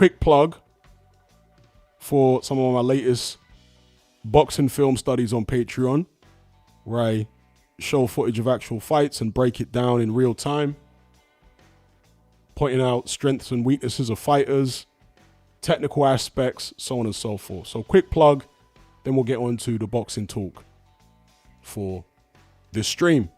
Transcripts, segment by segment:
quick plug for some of my latest boxing film studies on Patreon, where I show footage of actual fights and break it down in real time, pointing out strengths and weaknesses of fighters, technical aspects, so on and so forth. So quick plug, then we'll get on to the boxing talk for this stream.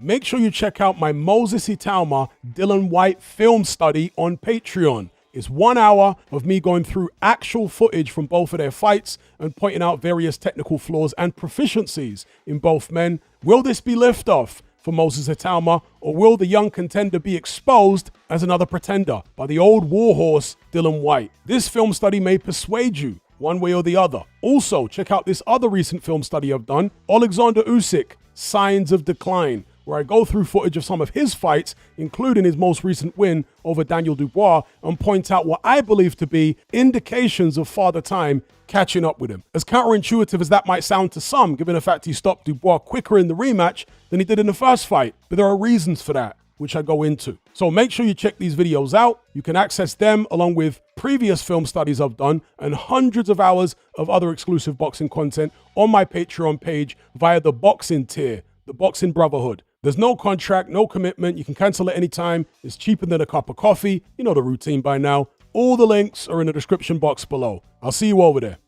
Make sure you check out my Moses Itauma Dillian Whyte film study on Patreon. It's 1 hour of me going through actual footage from both of their fights and pointing out various technical flaws and proficiencies in both men. Will this be liftoff for Moses Itauma, or will the young contender be exposed as another pretender by the old warhorse Dillian Whyte? This film study may persuade you one way or the other. Also, check out this other recent film study I've done, Alexander Usyk, Signs of Decline, where I go through footage of some of his fights, including his most recent win over Daniel Dubois, and point out what I believe to be indications of Father Time catching up with him. As counterintuitive as that might sound to some, given the fact he stopped Dubois quicker in the rematch than he did in the first fight, but there are reasons for that, which I go into. So make sure you check these videos out. You can access them along with previous film studies I've done and hundreds of hours of other exclusive boxing content on my Patreon page via the boxing tier, the Boxing Brotherhood. There's no contract, no commitment. You can cancel at any time. It's cheaper than a cup of coffee. You know the routine by now. All the links are in the description box below. I'll see you over there.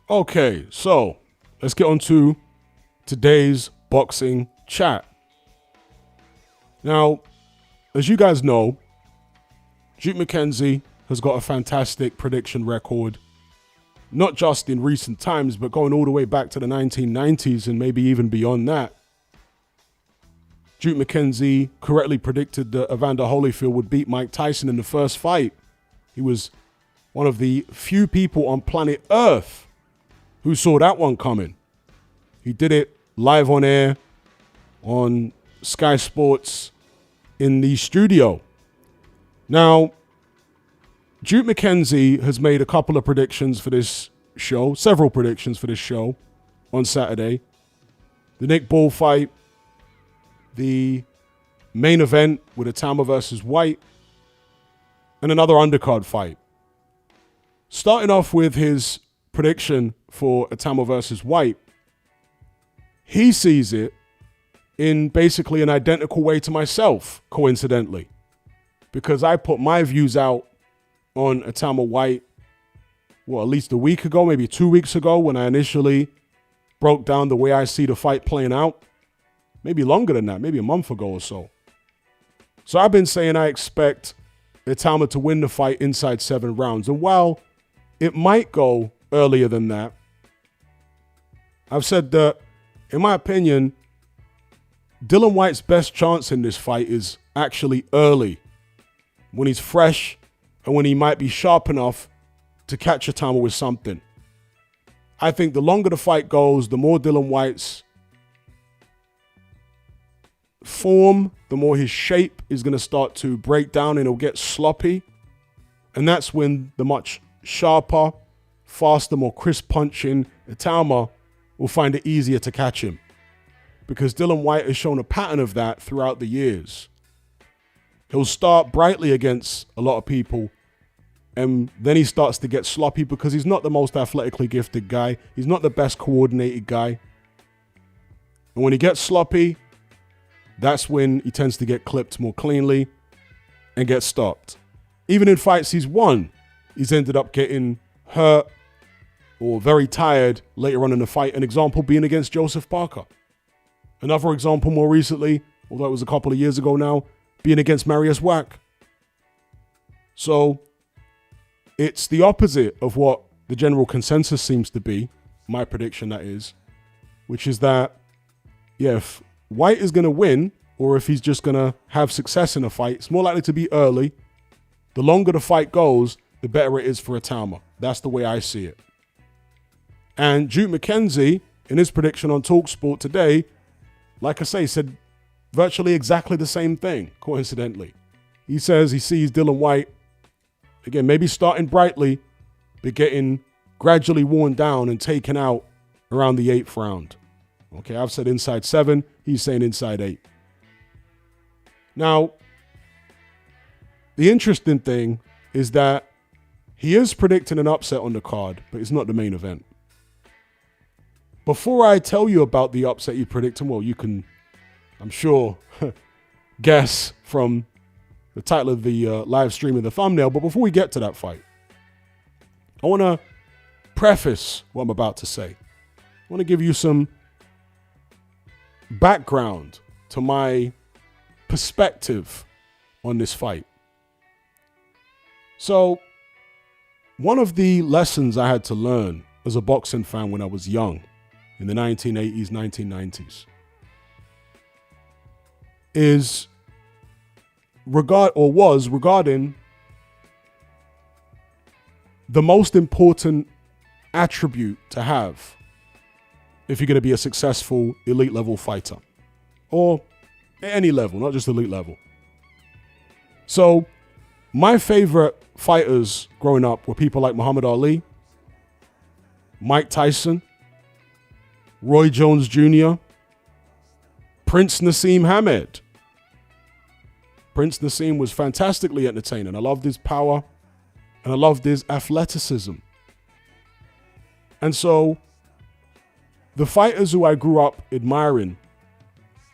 Okay, so let's get on to today's boxing chat. Now, as you guys know, Duke McKenzie has got a fantastic prediction record, not just in recent times, but going all the way back to the 1990s and maybe even beyond that. Duke McKenzie correctly predicted that Evander Holyfield would beat Mike Tyson in the first fight. He was one of the few people on planet Earth who saw that one coming. He did it live on air on Sky Sports in the studio. Now, Duke McKenzie has made a couple of predictions for this show, several predictions for this show on Saturday. The Nick Ball fight, the main event with Itauma versus Whyte, and another undercard fight. Starting off with his prediction for Itauma versus Whyte, he sees it in basically an identical way to myself, coincidentally, because I put my views out on Itauma Whyte, well, at least a week ago, maybe 2 weeks ago, when I initially broke down the way I see the fight playing out. Maybe longer than that, maybe a month ago or so. So I've been saying I expect Itauma to win the fight inside 7 rounds. And while it might go earlier than that, I've said that, in my opinion, Dillian Whyte's best chance in this fight is actually early, when he's fresh and when he might be sharp enough to catch Itauma with something. I think the longer the fight goes, the more Dillian Whyte's form, the more his shape is going to start to break down and it'll get sloppy. And that's when the much sharper, faster, more crisp punching Itauma will find it easier to catch him. Because Dillian Whyte has shown a pattern of that throughout the years. He'll start brightly against a lot of people, and then he starts to get sloppy because he's not the most athletically gifted guy. He's not the best coordinated guy. And when he gets sloppy, that's when he tends to get clipped more cleanly and get stopped. Even in fights he's won, he's ended up getting hurt or very tired later on in the fight. An example being against Joseph Parker. Another example more recently, although it was a couple of years ago now, being against Marius Wack. So it's the opposite of what the general consensus seems to be, my prediction that is, which is that, yeah, if Whyte is going to win, or if he's just going to have success in a fight, it's more likely to be early. The longer the fight goes, the better it is for Itauma. That's the way I see it. And Duke McKenzie, in his prediction on TalkSport today, like I say, said virtually exactly the same thing, coincidentally. He says he sees Dillian Whyte, again, maybe starting brightly, but getting gradually worn down and taken out around the 8th round. Okay, I've said inside 7. He's saying inside 8. Now, the interesting thing is that he is predicting an upset on the card, but it's not the main event. Before I tell you about the upset you're predicting, well, you can, I'm sure, guess from the title of the live stream and the thumbnail. But before we get to that fight, I want to preface what I'm about to say. I want to give you some background to my perspective on this fight. So, one of the lessons I had to learn as a boxing fan when I was young, in the 1980s, 1990s, is regarding the most important attribute to have if you're going to be a successful elite level fighter, or at any level, not just elite level. So my favorite fighters growing up were people like Muhammad Ali, Mike Tyson, Roy Jones Jr., Prince Naseem Hamed. Prince Naseem was fantastically entertaining. I loved his power and I loved his athleticism. And so the fighters who I grew up admiring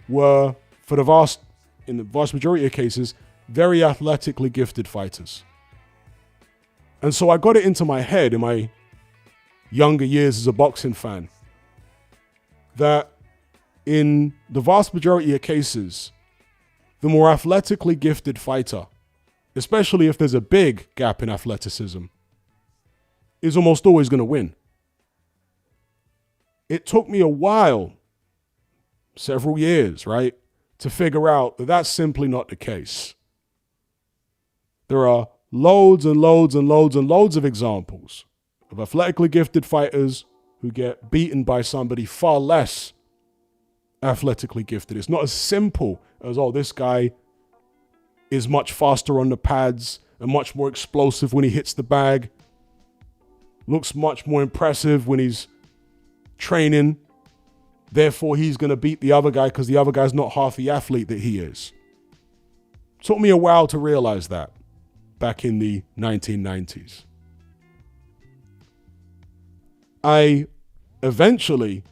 were, in the vast majority of cases, very athletically gifted fighters. And so I got it into my head in my younger years as a boxing fan that in the vast majority of cases, the more athletically gifted fighter, especially if there's a big gap in athleticism, is almost always going to win. It took me a while, several years, right, to figure out that that's simply not the case. There are loads and loads and loads and loads of examples of athletically gifted fighters who get beaten by somebody far less athletically gifted. It's not as simple as, oh, this guy is much faster on the pads and much more explosive when he hits the bag, looks much more impressive when he's training, therefore he's going to beat the other guy because the other guy's not half the athlete that he is. It took me a while to realize that back in the 1990s. I eventually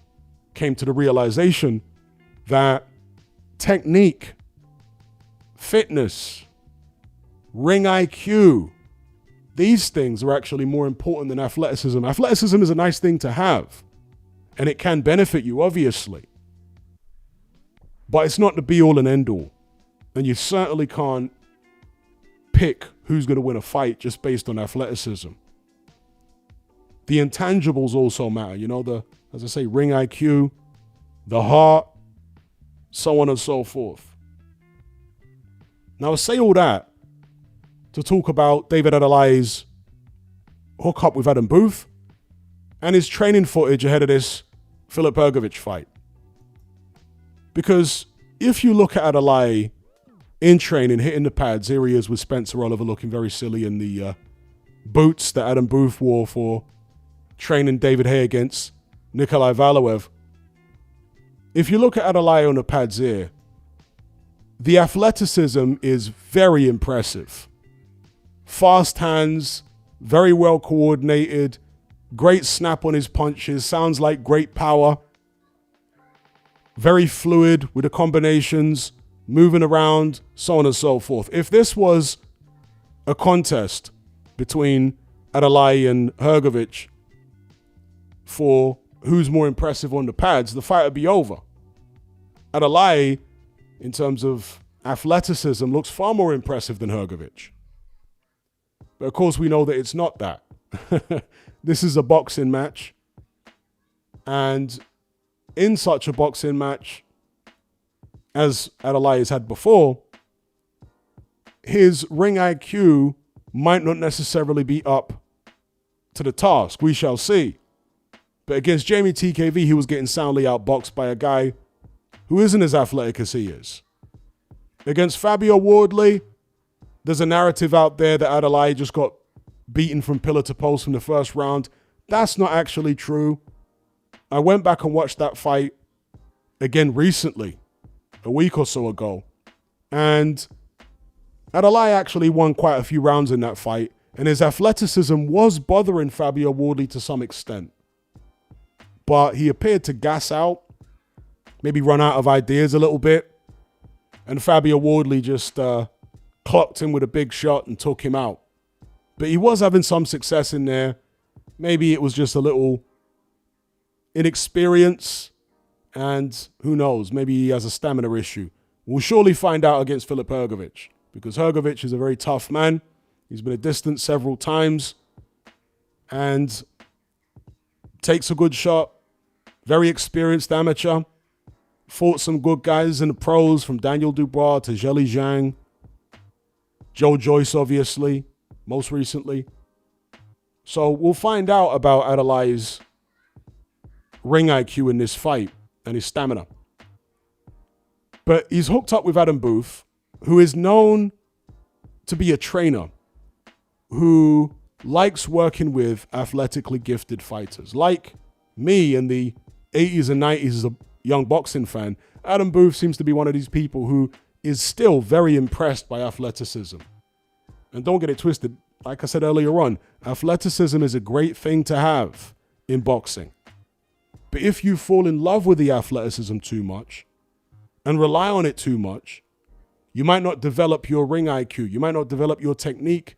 came to the realization that technique, fitness, ring IQ, these things are actually more important than athleticism. Athleticism is a nice thing to have, and it can benefit you, obviously. But it's not the be-all and end-all. And you certainly can't pick who's going to win a fight just based on athleticism. The intangibles also matter. You know, as I say, ring IQ, the heart, so on and so forth. Now, I say all that to talk about David Adeleye's hookup with Adam Booth and his training footage ahead of this Filip Hrgovic fight. Because if you look at Adeleye in training, hitting the pads, here he is with Spencer Oliver looking very silly in the boots that Adam Booth wore for training David Haye against Nikolai Valoev. If you look at Adeleye on the pads here, the athleticism is very impressive. Fast hands, very well coordinated, great snap on his punches, sounds like great power. Very fluid with the combinations, moving around, so on and so forth. If this was a contest between Adeleye and Hergovic for who's more impressive on the pads, the fight would be over. Adeleye, in terms of athleticism, looks far more impressive than Hergovic. But of course, we know that it's not that. This is a boxing match. And in such a boxing match, as Adeleye has had before, his ring IQ might not necessarily be up to the task. We shall see. But against Jamie TKV, he was getting soundly outboxed by a guy who isn't as athletic as he is. Against Fabio Wardley, there's a narrative out there that Adeleye just got beaten from pillar to post from the first round. That's not actually true. I went back and watched that fight again recently, a week or so ago. And Adeleye actually won quite a few rounds in that fight. And his athleticism was bothering Fabio Wardley to some extent. But he appeared to gas out, maybe run out of ideas a little bit. And Fabio Wardley just clocked him with a big shot and took him out. But he was having some success in there. Maybe it was just a little inexperience. And who knows, maybe he has a stamina issue. We'll surely find out against Filip Hrgovic, because Hergovic is a very tough man. He's been a distance several times and takes a good shot. Very experienced amateur. Fought some good guys in the pros, from Daniel Dubois to Zheli Zhang. Joe Joyce, obviously, most recently. So we'll find out about Adeleye's ring IQ in this fight and his stamina. But he's hooked up with Adam Booth, who is known to be a trainer who likes working with athletically gifted fighters. Like me in the 80s and 90s as a young boxing fan, Adam Booth seems to be one of these people who is still very impressed by athleticism. And don't get it twisted. Like I said earlier on, athleticism is a great thing to have in boxing. But if you fall in love with the athleticism too much and rely on it too much, you might not develop your ring IQ. You might not develop your technique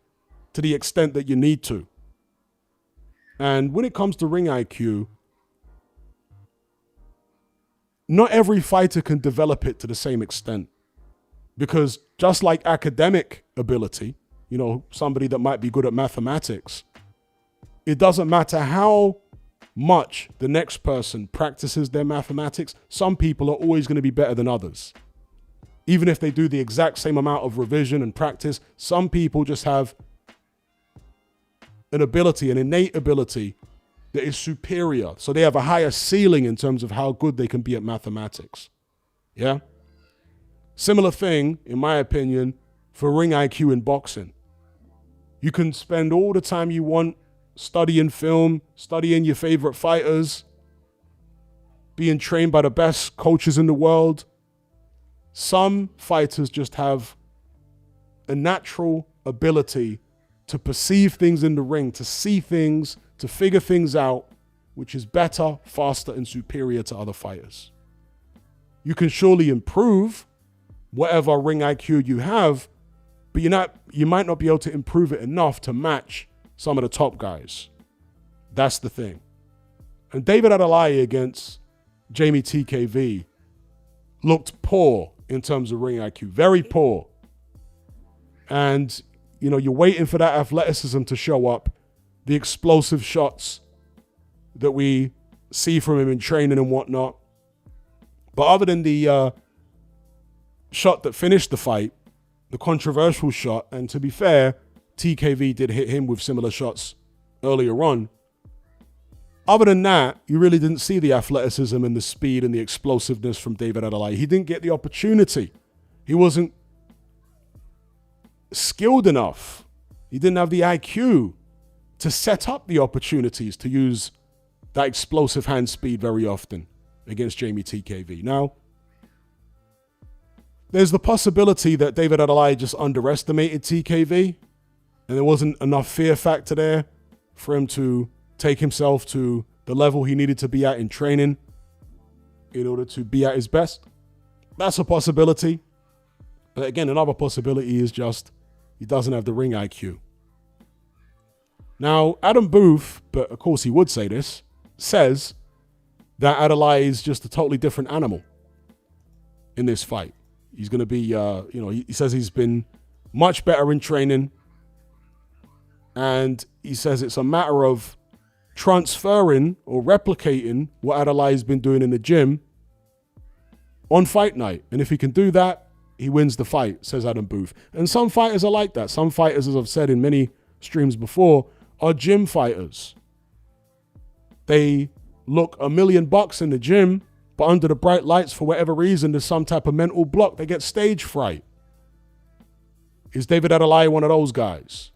to the extent that you need to. And when it comes to ring IQ, not every fighter can develop it to the same extent. Because just like academic ability, somebody that might be good at mathematics, it doesn't matter how much the next person practices their mathematics, some people are always going to be better than others. Even if they do the exact same amount of revision and practice, some people just have an ability, an innate ability that is superior. So they have a higher ceiling in terms of how good they can be at mathematics. Yeah? Similar thing, in my opinion, for ring IQ in boxing. You can spend all the time you want studying film, studying your favorite fighters, being trained by the best coaches in the world. Some fighters just have a natural ability to perceive things in the ring, to see things, to figure things out, which is better, faster, and superior to other fighters. You can surely improve whatever ring IQ you have, but you might not be able to improve it enough to match some of the top guys. That's the thing. And David Adeleye against Jamie TKV looked poor in terms of ring IQ, very poor. And, you're waiting for that athleticism to show up, the explosive shots that we see from him in training and whatnot. But other than the shot that finished the fight, the controversial shot, and to be fair, TKV did hit him with similar shots earlier on. Other than that, you really didn't see the athleticism and the speed and the explosiveness from David Adeleye. He didn't get the opportunity. He wasn't skilled enough. He didn't have the IQ to set up the opportunities to use that explosive hand speed very often against Jamie TKV. Now, there's the possibility that David Adeleye just underestimated TKV and there wasn't enough fear factor there for him to take himself to the level he needed to be at in training in order to be at his best. That's a possibility. But again, another possibility is just he doesn't have the ring IQ. Now, Adam Booth, but of course he would say this, says that Adeleye is just a totally different animal in this fight. He's going to be, he says he's been much better in training. And he says it's a matter of transferring or replicating what Adeleye's been doing in the gym on fight night. And if he can do that, he wins the fight, says Adam Booth. And some fighters are like that. Some fighters, as I've said in many streams before, are gym fighters. They look $1 million in the gym, but under the bright lights, for whatever reason, there's some type of mental block. They get stage fright. Is David Adeleye one of those guys?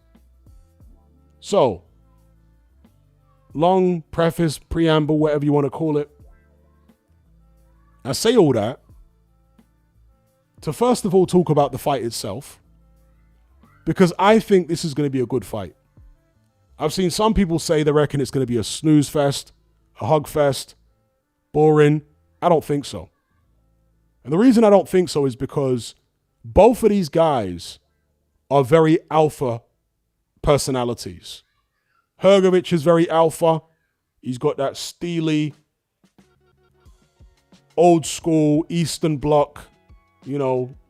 So, long preface, preamble, whatever you want to call it. I say all that to first of all talk about the fight itself, because I think this is going to be a good fight. I've seen some people say they reckon it's going to be a snooze fest, a hug fest, boring. I don't think so. And the reason I don't think so is because both of these guys are very alpha personalities. Hergovic is very alpha. He's got that steely, old school Eastern Bloc,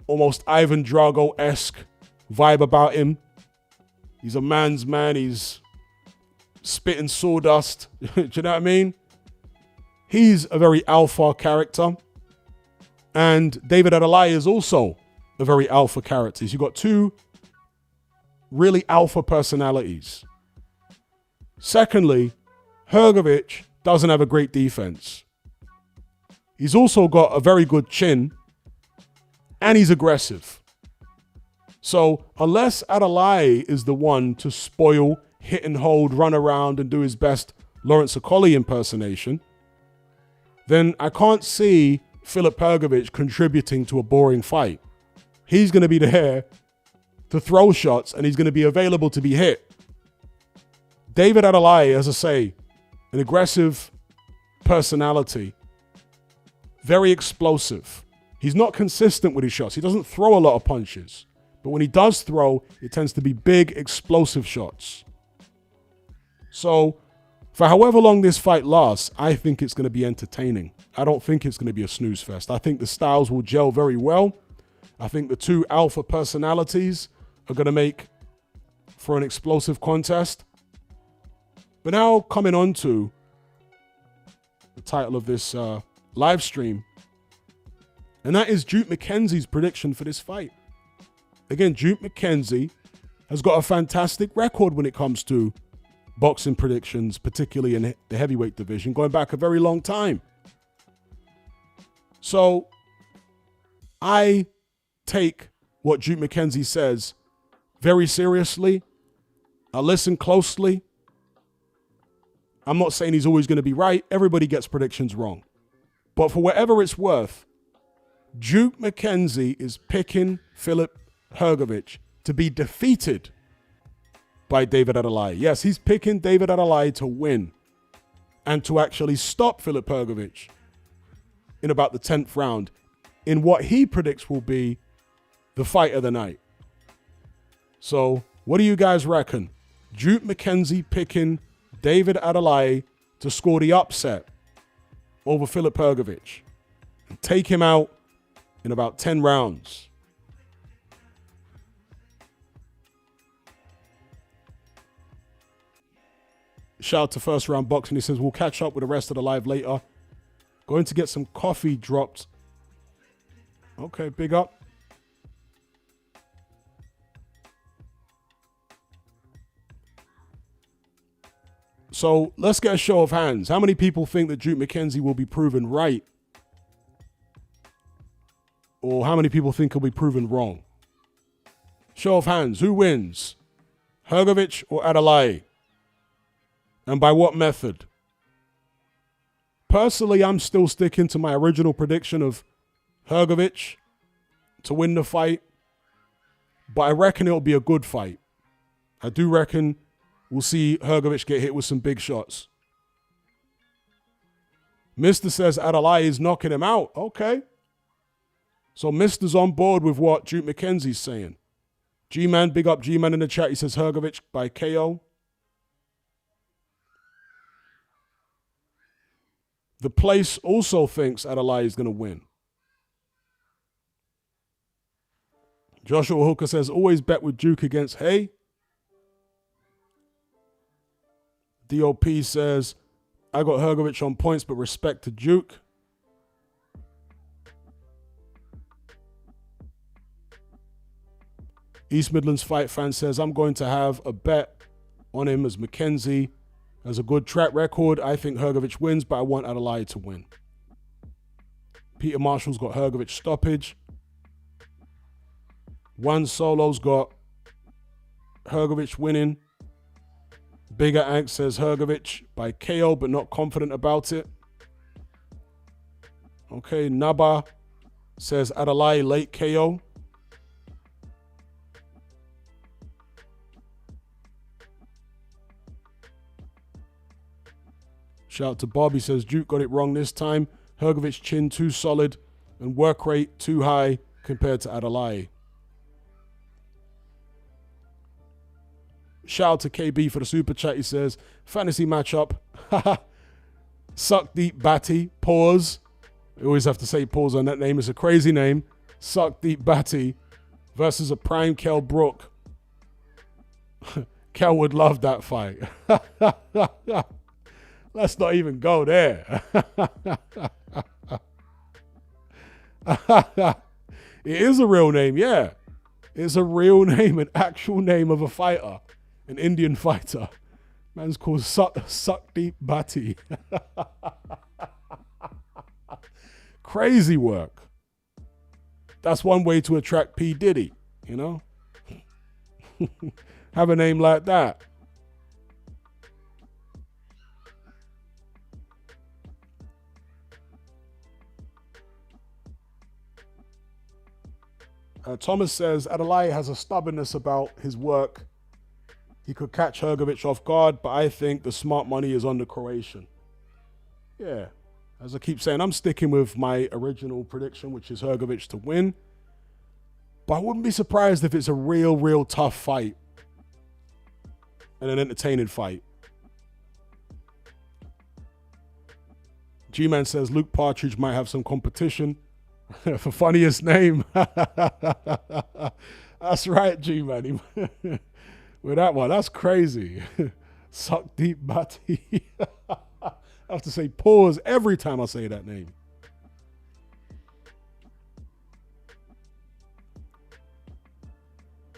almost Ivan Drago-esque vibe about him. He's a man's man. He's spitting sawdust. Do you know what I mean? He's a very alpha character. And David Adeleye is also a very alpha character. You've got two really alpha personalities. Secondly, Hergovic doesn't have a great defense. He's also got a very good chin, and he's aggressive. So unless Adeleye is the one to spoil, hit and hold, run around, and do his best Lawrence Okolie impersonation, then I can't see Filip Hrgovic contributing to a boring fight. He's going to be there to throw shots, and he's going to be available to be hit. David Adeleye, as I say, an aggressive personality, very explosive. He's not consistent with his shots. He doesn't throw a lot of punches. But when he does throw, it tends to be big, explosive shots. So, for however long this fight lasts, I think it's going to be entertaining. I don't think it's going to be a snooze fest. I think the styles will gel very well. I think the two alpha personalities are going to make for an explosive contest. But now coming on to the title of this live stream, and that is Duke McKenzie's prediction for this fight. Again, Duke McKenzie has got a fantastic record when it comes to boxing predictions, particularly in the heavyweight division, going back a very long time. So I take what Duke McKenzie says very seriously. I listen closely. I'm not saying he's always going to be right. Everybody gets predictions wrong. But for whatever it's worth, Duke McKenzie is picking Filip Hrgovic to be defeated by David Adeleye. Yes, he's picking David Adeleye to win and to actually stop Filip Hrgovic in about the 10th round in what he predicts will be the fight of the night. So, what do you guys reckon? Duke McKenzie picking David Adeleye to score the upset over Filip Hrgovic and take him out in about 10 rounds. Shout out to First Round Boxing. He says, we'll catch up with the rest of the live later. Going to get some coffee dropped. Okay, big up. So let's get a show of hands. How many people think that Duke McKenzie will be proven right? Or how many people think he'll be proven wrong? Show of hands. Who wins? Hergovic or Adeleye? And by what method? Personally, I'm still sticking to my original prediction of Hergovic to win the fight. But I reckon it'll be a good fight. I do reckon we'll see Hergovic get hit with some big shots. Mr. says Adeleye is knocking him out. Okay. So Mr.'s on board with what Duke McKenzie's saying. G-Man, big up G-Man in the chat. He says Hergovic by KO. The place also thinks Adeleye is going to win. Joshua Hooker says, always bet with Duke against Hay. DOP says, I got Hergovic on points, but respect to Duke. East Midlands Fight Fan says, I'm going to have a bet on him as McKenzie has a good track record. I think Hergovic wins, but I want Adeleye to win. Peter Marshall's got Hergovic stoppage. Juan Solo's got Hergovic winning. Bigger Ank says Hergovic by KO, but not confident about it. Okay, Naba says Adeleye late KO. Shout out to Bob. He says Duke got it wrong this time. Hergovic chin too solid and work rate too high compared to Adeleye. Shout out to KB for the super chat. He says, fantasy matchup. Suck deep Batty. Pause. We always have to say pause on that name. It's a crazy name. Suck deep Batty versus a prime Kell Brook. Kell would love that fight. Let's not even go there. It is a real name, yeah. It's a real name, an actual name of a fighter, an Indian fighter. Man's called Suck Deep Batty. Crazy work. That's one way to attract P. Diddy, you know? Have a name like that. Thomas says, Adeleye has a stubbornness about his work. He could catch Hergovic off guard, but I think the smart money is on the Croatian. Yeah, as I keep saying, I'm sticking with my original prediction, which is Hergovic to win. But I wouldn't be surprised if it's a real tough fight and an entertaining fight. G-Man says Luke Partridge might have some competition for funniest name. That's right, G-Man. With that one, that's crazy. Suck deep Batty. I have to say pause every time I say that name.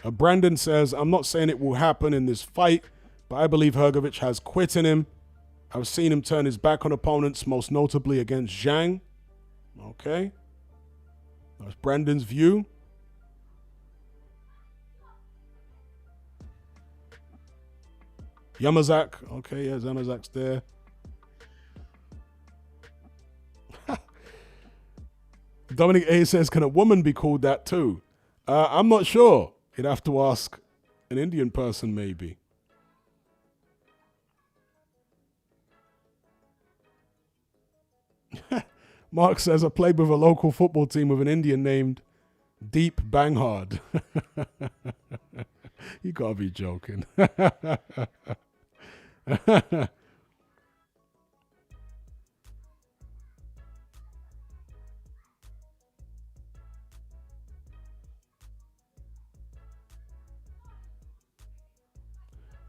Brandon says, I'm not saying it will happen in this fight, but I believe Hergovic has quit in him. I've seen him turn his back on opponents, most notably against Zhang. Okay. That's Brandon's view. Yamazak. Okay, yeah, Yamazak's there. Dominic A says, can a woman be called that too? I'm not sure. You'd have to ask an Indian person, maybe. Mark says, I played with a local football team with an Indian named Deep Banghard. You gotta be joking.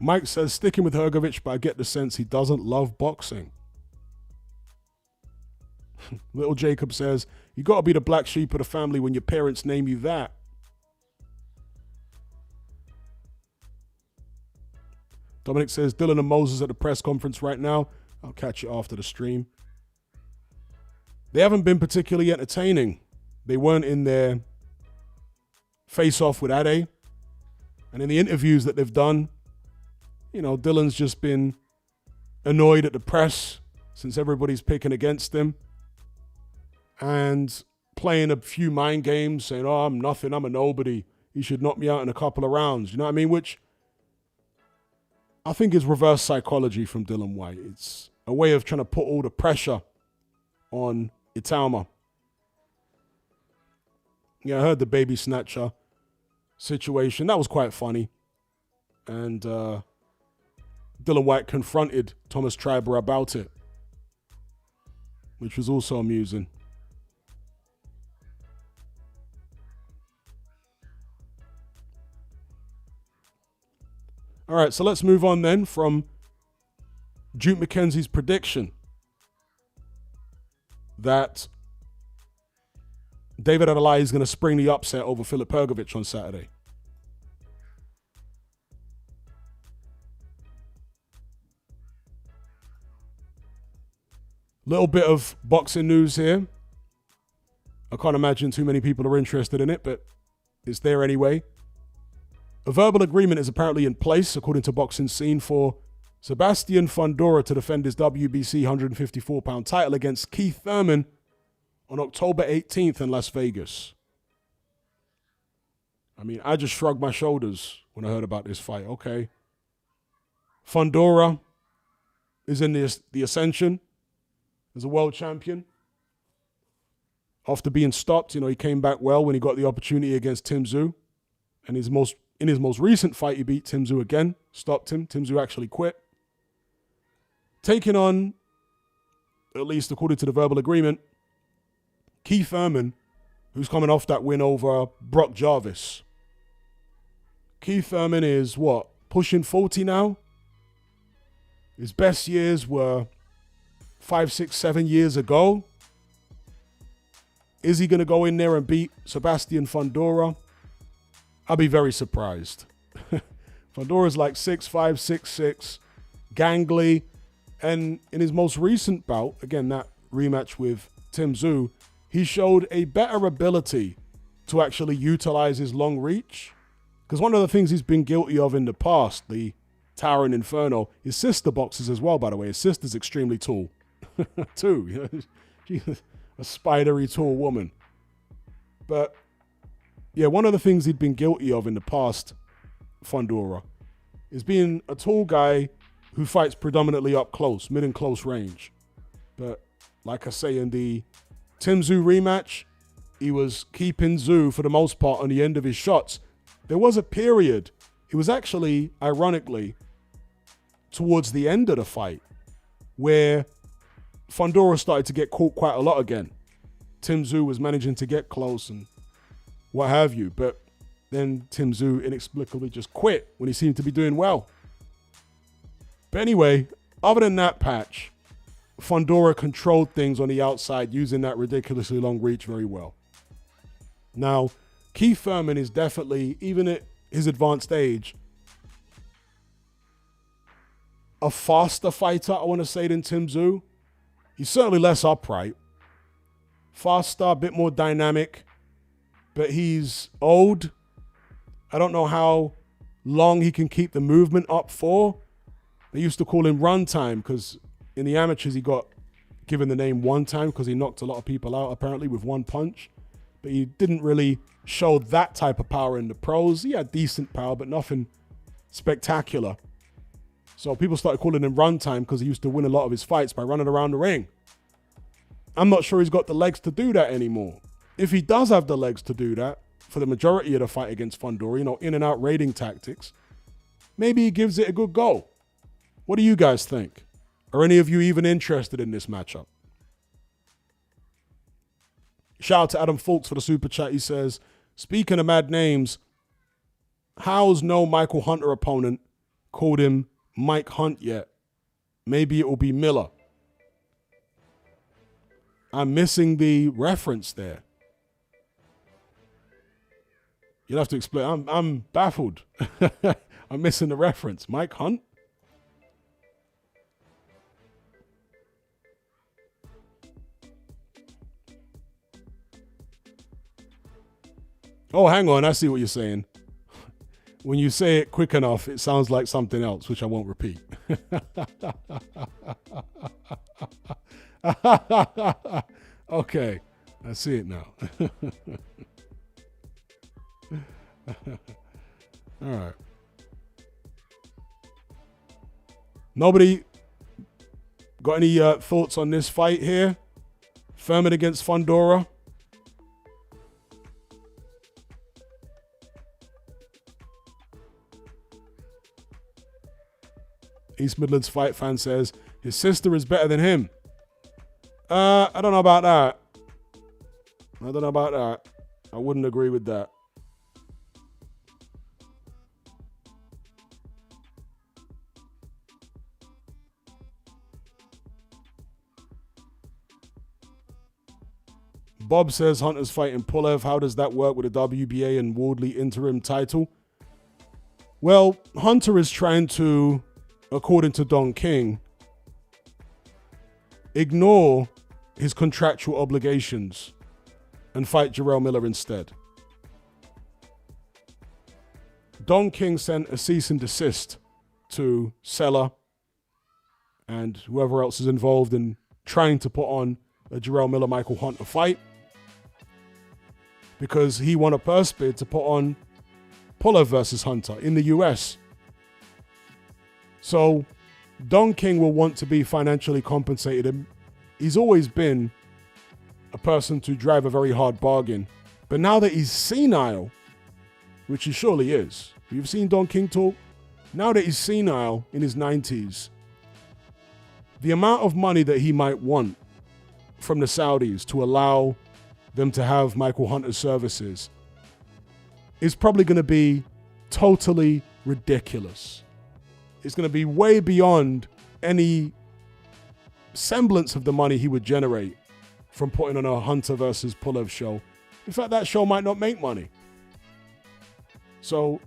Mike says, sticking with Hergovic, but I get the sense he doesn't love boxing. Little Jacob says, you got to be the black sheep of the family when your parents name you that. Dominic says, Dylan and Moses at the press conference right now. I'll catch you after the stream. They haven't been particularly entertaining. They weren't in their face-off with Ade. And in the interviews that they've done, you know, Dylan's just been annoyed at the press since everybody's picking against him. And playing a few mind games, saying, oh, I'm nothing, I'm a nobody. He should knock me out in a couple of rounds. You know what I mean? Which I think is reverse psychology from Dylan White. It's a way of trying to put all the pressure on Itauma. Yeah, I heard the baby snatcher situation. That was quite funny. And Dylan White confronted Thomas Triber about it, which was also amusing. All right, so let's move on then from Duke McKenzie's prediction that David Adeleye is going to spring the upset over Filip Hrgovic on Saturday. Little bit of boxing news here. I can't imagine too many people are interested in it, but it's there anyway. A verbal agreement is apparently in place, according to Boxing Scene, for Sebastian Fundora to defend his WBC 154-pound title against Keith Thurman on October 18th in Las Vegas. I mean, I just shrugged my shoulders when I heard about this fight. Okay. Fundora is in the ascension as a world champion. After being stopped, he came back well when he got the opportunity against Tim Tszyu. And in his most recent fight, he beat Tim Tszyu again, stopped him. Tim Tszyu actually quit. Taking on, at least according to the verbal agreement, Keith Thurman, who's coming off that win over Brock Jarvis. Keith Thurman is, pushing 40 now? His best years were 5, 6, 7 years ago. Is he going to go in there and beat Sebastian Fundora? I'll be very surprised. Fundora's like 6'5", 6'6", gangly. And in his most recent bout, again, that rematch with Tim Tszyu, he showed a better ability to actually utilize his long reach. Because one of the things he's been guilty of in the past, the Towering Inferno, his sister boxes as well, by the way. His sister's extremely tall, too. She's a spidery tall woman. But, yeah, one of the things he'd been guilty of in the past, Fundora, is being a tall guy who fights predominantly up close, mid and close range. But, like I say, in the Tim Tszyu rematch, he was keeping Tszyu, for the most part, on the end of his shots. There was a period, it was actually, ironically, towards the end of the fight, where Fundora started to get caught quite a lot again. Tim Tszyu was managing to get close and what have you, but then Tim Tszyu inexplicably just quit when he seemed to be doing well. But anyway, other than that patch, Fundora controlled things on the outside using that ridiculously long reach very well. Now, Keith Thurman is definitely, even at his advanced age, a faster fighter, I want to say, than Tim Tszyu. He's certainly less upright. Faster, a bit more dynamic. But he's old. I don't know how long he can keep the movement up for. They used to call him Runtime because in the amateurs he got given the name One Time because he knocked a lot of people out apparently with one punch. But he didn't really show that type of power in the pros. He had decent power, but nothing spectacular. So people started calling him Runtime because he used to win a lot of his fights by running around the ring. I'm not sure he's got the legs to do that anymore. If he does have the legs to do that for the majority of the fight against Fundora, in and out raiding tactics, maybe he gives it a good go. What do you guys think? Are any of you even interested in this matchup? Shout out to Adam Fultz for the super chat. He says, speaking of mad names, how's no Michael Hunter opponent called him Mike Hunt yet? Maybe it will be Miller. I'm missing the reference there. You'll have to explain. I'm baffled. I'm missing the reference. Mike Hunt? Oh, hang on. I see what you're saying. When you say it quick enough, it sounds like something else, which I won't repeat. Okay. I see it now. All right. Nobody got any thoughts on this fight here? Thurman against Fundora? East Midlands Fight Fan says, his sister is better than him. I don't know about that. I wouldn't agree with that. Bob says Hunter's fighting Pulev. How does that work with the WBA and Wardley interim title? Well, Hunter is trying to, according to Don King, ignore his contractual obligations and fight Jarrell Miller instead. Don King sent a cease and desist to Seller and whoever else is involved in trying to put on a Jarrell Miller-Michael Hunter fight, because he won a purse bid to put on Pulev versus Hunter in the US. So Don King will want to be financially compensated, and he's always been a person to drive a very hard bargain. But now that he's senile, which he surely is, you've seen Don King talk, now that he's senile in his 90s, the amount of money that he might want from the Saudis to allow them to have Michael Hunter's services is probably going to be totally ridiculous. It's going to be way beyond any semblance of the money he would generate from putting on a Hunter versus Pulev show. In fact, that show might not make money. So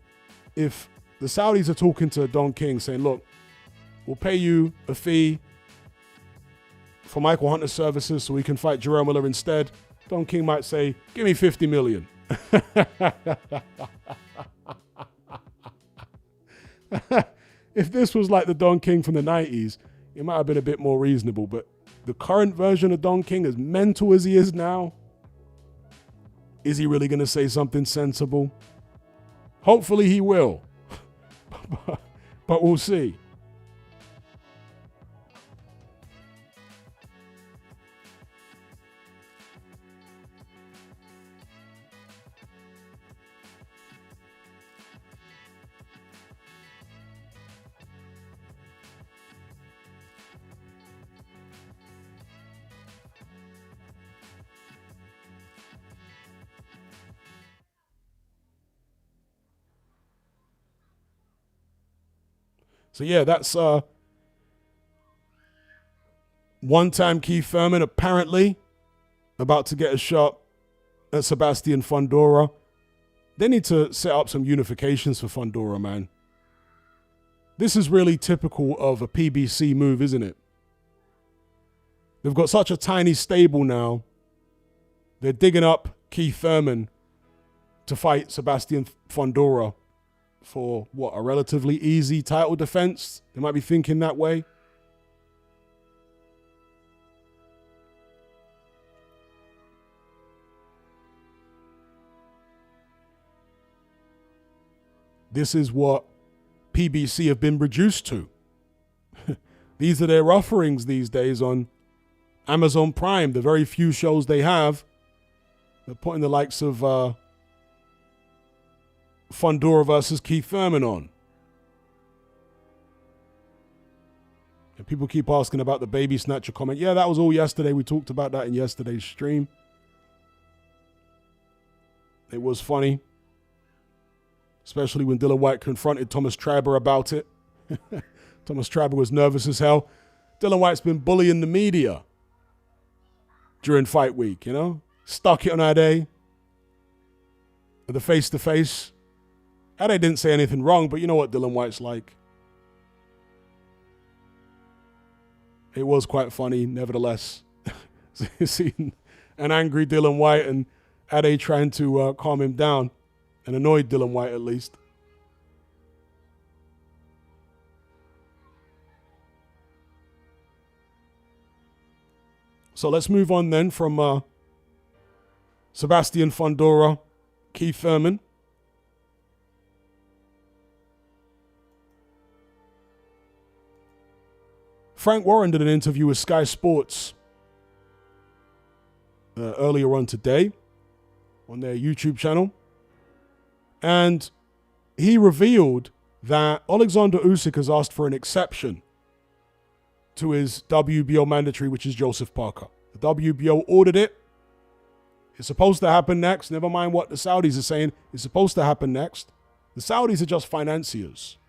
if the Saudis are talking to Don King saying, look, we'll pay you a fee for Michael Hunter's services so we can fight Jarrell Miller instead, Don King might say, give me $50 million. If this was like the Don King from the 90s, it might have been a bit more reasonable. But the current version of Don King, as mental as he is now, is he really going to say something sensible? Hopefully he will. But we'll see. So yeah, that's one-time Keith Thurman apparently about to get a shot at Sebastian Fundora. They need to set up some unifications for Fundora, man. This is really typical of a PBC move, isn't it? They've got such a tiny stable now. They're digging up Keith Thurman to fight Sebastian Fundora for, what, a relatively easy title defense? They might be thinking that way. This is what PBC have been reduced to. These are their offerings these days on Amazon Prime. The very few shows they have, they're putting the likes of Fundora versus Keith Thurman on. And people keep asking about the baby snatcher comment. Yeah, that was all yesterday. We talked about that in yesterday's stream. It was funny. Especially when Dillian Whyte confronted Thomas Traber about it. Thomas Traber was nervous as hell. Dillian Whyte's been bullying the media during fight week, you know? Stuck it on Adeleye. The face-to-face. Adeleye didn't say anything wrong, but you know what Dillian Whyte's like. It was quite funny, nevertheless. Seeing an angry Dillian Whyte and Adeleye trying to calm him down. And annoyed Dillian Whyte, at least. So let's move on then from Sebastian Fundora, Keith Thurman. Frank Warren did an interview with Sky Sports earlier on today on their YouTube channel. And he revealed that Alexander Usyk has asked for an exception to his WBO mandatory, which is Joseph Parker. The WBO ordered it. It's supposed to happen next. Never mind what the Saudis are saying. It's supposed to happen next. The Saudis are just financiers.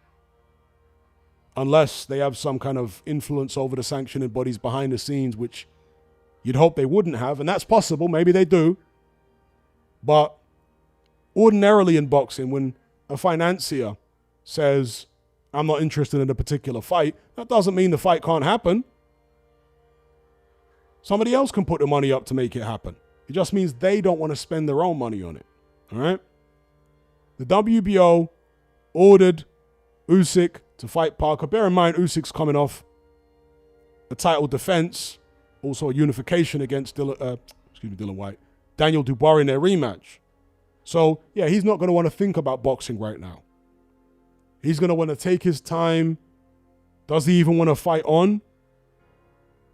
Unless they have some kind of influence over the sanctioning bodies behind the scenes, which you'd hope they wouldn't have. And that's possible. Maybe they do. But ordinarily in boxing, when a financier says, I'm not interested in a particular fight, that doesn't mean the fight can't happen. Somebody else can put the money up to make it happen. It just means they don't want to spend their own money on it. All right? The WBO ordered Usyk to fight Parker. Bear in mind, Usyk's coming off a title defense, also a unification against Dylan White, Daniel Dubois in their rematch. So, yeah, he's not going to want to think about boxing right now. He's going to want to take his time. Does he even want to fight on?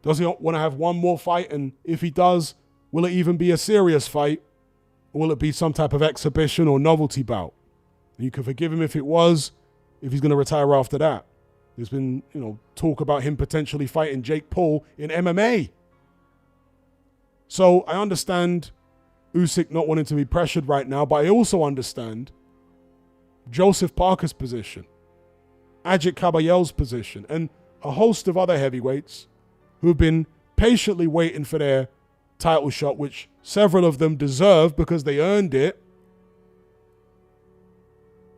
Does he want to have one more fight? And if he does, will it even be a serious fight? Or will it be some type of exhibition or novelty bout? And you can forgive him if it was, if he's going to retire after that. There's been, talk about him potentially fighting Jake Paul in MMA. So I understand Usyk not wanting to be pressured right now, but I also understand Joseph Parker's position, Ajit Kabayel's position, and a host of other heavyweights who have been patiently waiting for their title shot, which several of them deserve because they earned it.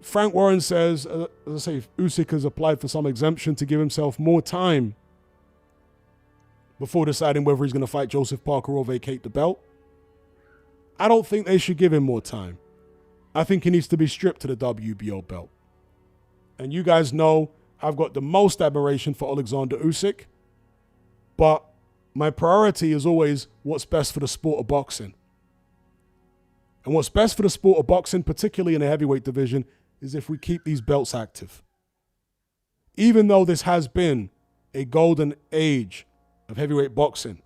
Frank Warren says, as I say, Usyk has applied for some exemption to give himself more time before deciding whether he's going to fight Joseph Parker or vacate the belt. I don't think they should give him more time. I think he needs to be stripped to the WBO belt. And you guys know I've got the most admiration for Alexander Usyk, but my priority is always what's best for the sport of boxing. And what's best for the sport of boxing, particularly in the heavyweight division, is if we keep these belts active. Even though this has been a golden age of heavyweight boxing.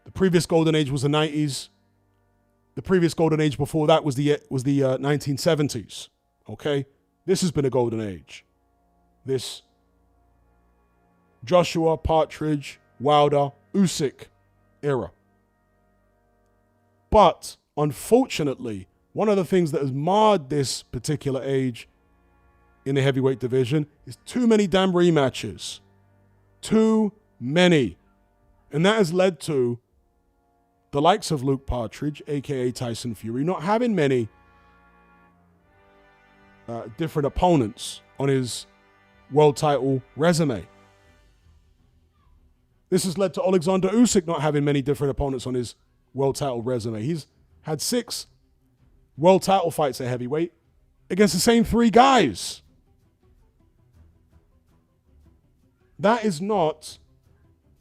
The previous golden age was the 90s. The previous golden age before that was the 1970s. Okay? This has been a golden age. This Joshua, Partridge, Wilder, Usyk era. But unfortunately, one of the things that has marred this particular age in the heavyweight division is too many damn rematches. Too many. And that has led to the likes of Luke Partridge, a.k.a. Tyson Fury, not having many different opponents on his world title resume. This has led to Alexander Usyk not having many different opponents on his world title resume. He's had 6 world title fights at heavyweight against the same 3 guys. That is not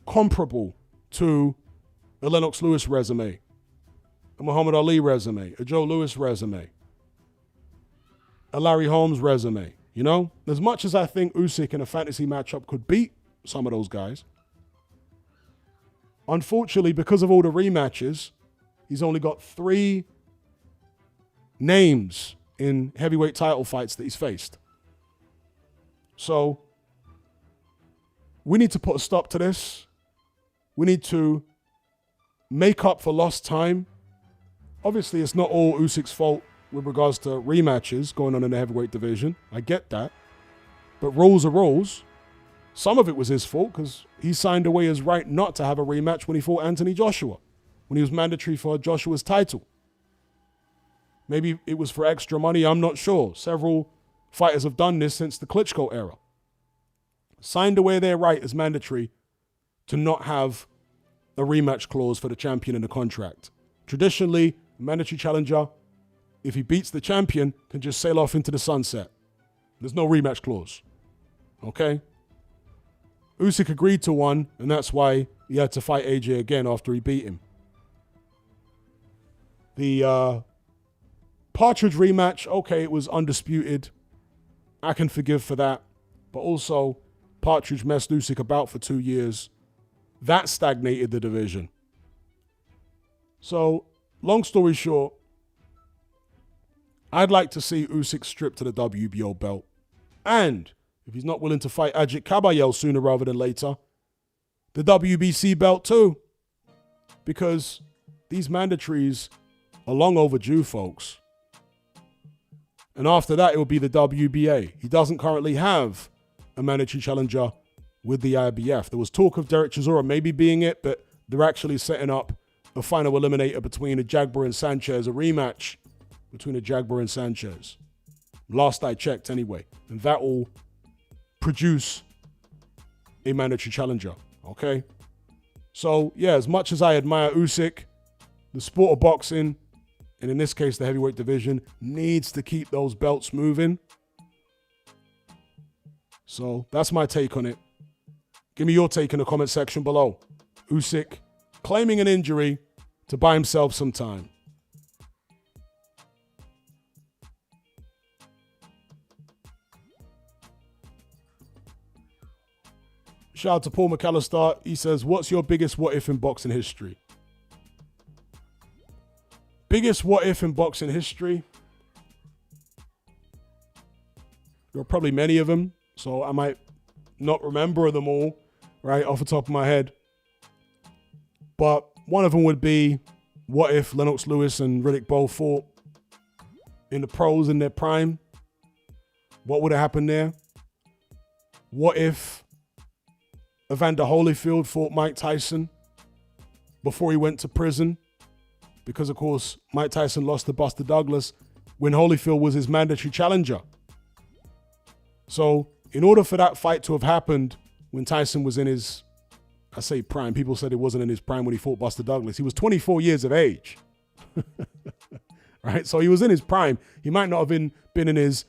comparable to a Lennox Lewis resume, a Muhammad Ali resume, a Joe Louis resume, a Larry Holmes resume. As much as I think Usyk in a fantasy matchup could beat some of those guys, unfortunately, because of all the rematches, he's only got 3 names in heavyweight title fights that he's faced. So we need to put a stop to this. We need to make up for lost time. Obviously, it's not all Usyk's fault with regards to rematches going on in the heavyweight division. I get that. But rules are rules. Some of it was his fault because he signed away his right not to have a rematch when he fought Anthony Joshua, when he was mandatory for Joshua's title. Maybe it was for extra money, I'm not sure. Several fighters have done this since the Klitschko era. Signed away their right as mandatory to not have a rematch clause for the champion in the contract. Traditionally, a mandatory challenger, if he beats the champion, can just sail off into the sunset. There's no rematch clause. Okay? Usyk agreed to one, and that's why he had to fight AJ again after he beat him. The Partridge rematch, okay, it was undisputed. I can forgive for that. But also, Partridge messed Usyk about for 2 years. That stagnated the division. So, long story short, I'd like to see Usyk stripped to the WBO belt. And if he's not willing to fight Ajit Kabayel sooner rather than later, the WBC belt too. Because these mandatories are long overdue, folks. And after that, it will be the WBA. He doesn't currently have a mandatory challenger with the IBF. There was talk of Derek Chisora maybe being it, but they're actually setting up a final eliminator between Ajagba and Sanchez, a rematch between Ajagba and Sanchez. Last I checked anyway. And that will produce a mandatory challenger, okay? So, yeah, as much as I admire Usyk, the sport of boxing, and in this case, the heavyweight division, needs to keep those belts moving. So that's my take on it. Give me your take in the comment section below. Usyk claiming an injury to buy himself some time. Shout out to Paul McAllister. He says, what's your biggest what if in boxing history? Biggest what if in boxing history? There are probably many of them, so I might not remember them all right off the top of my head. But one of them would be, what if Lennox Lewis and Riddick Bowe fought in the pros in their prime? What would have happened there? What if Evander Holyfield fought Mike Tyson before he went to prison? Because, of course, Mike Tyson lost to Buster Douglas when Holyfield was his mandatory challenger. So, in order for that fight to have happened when Tyson was in his, I say prime, people said it wasn't in his prime when he fought Buster Douglas. He was 24 years of age. Right? So he was in his prime. He might not have been in his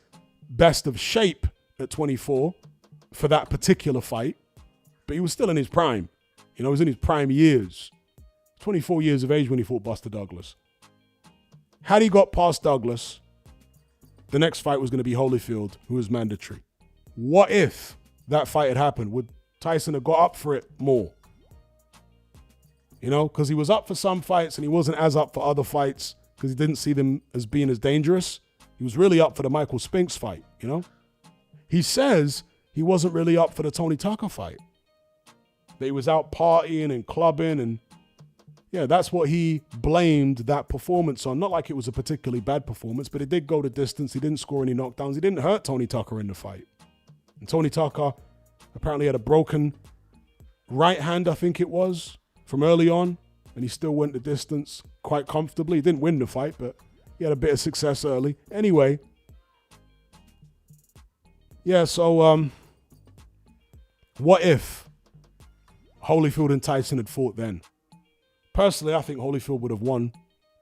best of shape at 24 for that particular fight, but he was still in his prime. You know, he was in his prime years. 24 years of age when he fought Buster Douglas. Had he got past Douglas, the next fight was going to be Holyfield, who was mandatory. What if that fight had happened? Would Tyson have got up for it more? You know, because he was up for some fights and he wasn't as up for other fights because he didn't see them as being as dangerous. He was really up for the Michael Spinks fight, you know? He says he wasn't really up for the Tony Tucker fight. That he was out partying and clubbing and yeah, that's what he blamed that performance on. Not like it was a particularly bad performance, but it did go the distance. He didn't score any knockdowns. He didn't hurt Tony Tucker in the fight. And Tony Tucker apparently had a broken right hand, I think it was, from early on. And he still went the distance quite comfortably. He didn't win the fight, but he had a bit of success early. Anyway. Yeah, so what if Holyfield and Tyson had fought then? Personally, I think Holyfield would have won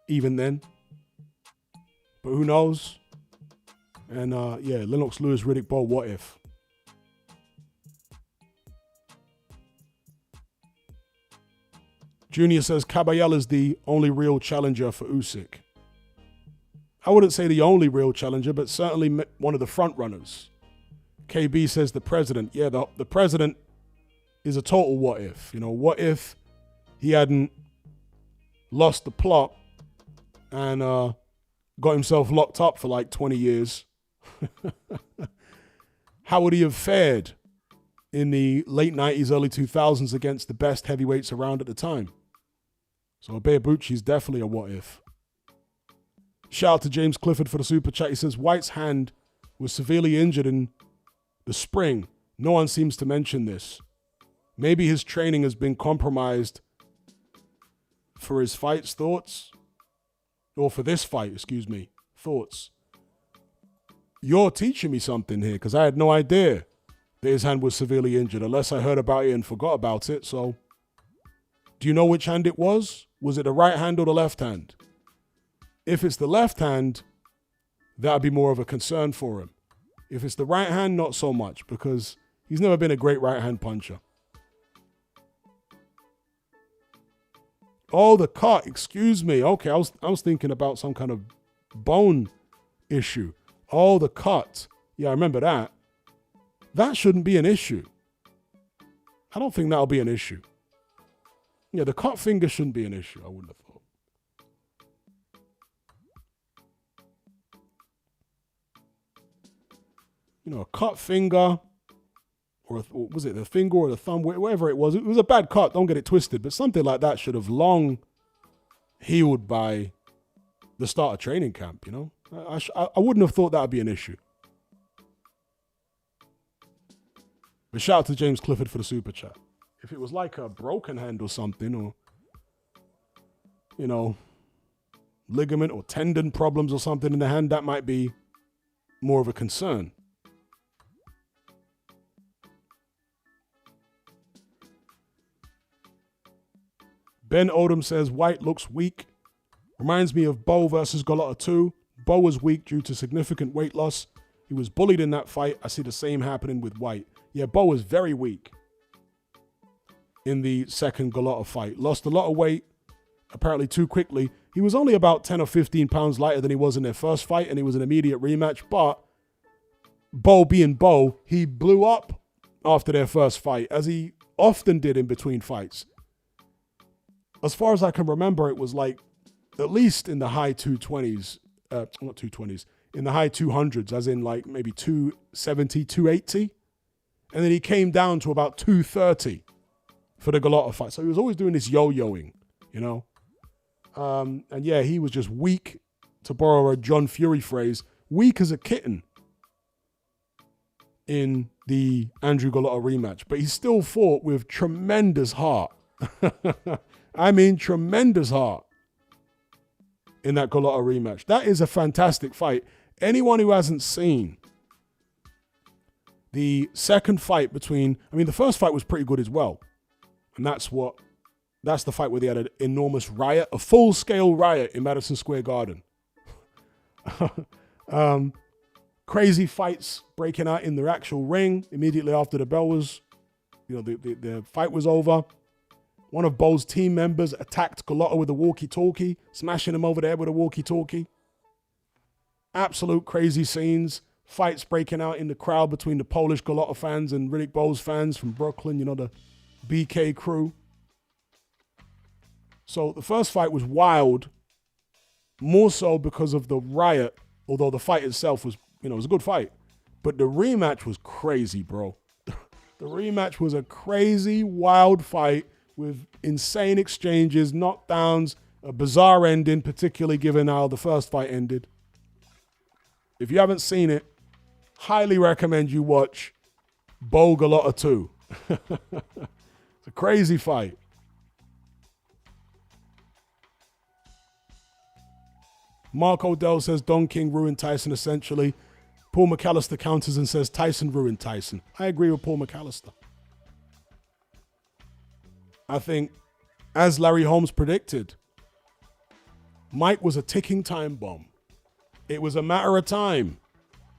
even then. But who knows? And yeah, Lennox Lewis, Riddick Bowe, what if? Junior says Caballel is the only real challenger for Usyk. I wouldn't say the only real challenger, but certainly one of the front runners. KB says the president. Yeah, the president is a total what if. You know, what if he hadn't lost the plot and got himself locked up for like 20 years? How would he have fared in the late 90s, early 2000s against the best heavyweights around at the time? So Beabucci is definitely a what if. Shout out to James Clifford for the super chat. He says, White's hand was severely injured in the spring. No one seems to mention this. Maybe his training has been compromised for his fights, thoughts? Or for this fight, excuse me, thoughts? You're teaching me something here because I had no idea that his hand was severely injured unless I heard about it and forgot about it. So do you know which hand it was? Was it the right hand or the left hand? If it's the left hand, that would be more of a concern for him. If it's the right hand, not so much because he's never been a great right hand puncher. Oh, the cut, excuse me. Okay, I was thinking about some kind of bone issue. Oh, the cut. Yeah, I remember that. That shouldn't be an issue. I don't think that'll be an issue. Yeah, the cut finger shouldn't be an issue, I wouldn't have thought. You know, a cut finger, or was it the finger or the thumb, whatever it was a bad cut, don't get it twisted, but something like that should have long healed by the start of training camp, you know? I wouldn't have thought that would be an issue. But shout out to James Clifford for the super chat. If it was like a broken hand or something, or, you know, ligament or tendon problems or something in the hand, that might be more of a concern. Ben Odom says, White looks weak. Reminds me of Bowe versus Golota 2. Bowe was weak due to significant weight loss. He was bullied in that fight. I see the same happening with White. Yeah, Bowe was very weak. in the second Galata fight. Lost a lot of weight, apparently too quickly. He was only about 10 or 15 pounds lighter than he was in their first fight, and it was an immediate rematch. But Bo being Bo, he blew up after their first fight, as he often did in between fights. As far as I can remember, it was like at least in the high 220s, not 220s, in the high 200s, as in like maybe 270, 280. And then he came down to about 230 for the Galata fight. So he was always doing this yo-yoing, you know. And yeah, he was just weak, to borrow a John Fury phrase, weak as a kitten in the Andrew Galata rematch. But he still fought with tremendous heart. I mean, tremendous heart in that Galata rematch. That is a fantastic fight. Anyone who hasn't seen the second fight between, I mean, the first fight was pretty good as well. And that's the fight where they had an enormous riot, a full-scale riot in Madison Square Garden. Crazy fights breaking out in the actual ring immediately after the bell was, the fight was over. One of Bo's team members attacked Galata with a walkie-talkie, smashing him over the head with a walkie-talkie. Absolute crazy scenes. Fights breaking out in the crowd between the Polish Galata fans and Riddick Bowe's fans from Brooklyn, the BK crew. So the first fight was wild, more so because of the riot, although the fight itself was, it was a good fight. But the rematch was crazy, bro. The rematch was a crazy, wild fight with insane exchanges, knockdowns, a bizarre ending, particularly given how the first fight ended. If you haven't seen it, highly recommend you watch Bo Galata 2. It's a crazy fight. Mark Odell says Don King ruined Tyson essentially. Paul McAllister counters and says Tyson ruined Tyson. I agree with Paul McAllister. I think, as Larry Holmes predicted, Mike was a ticking time bomb. It was a matter of time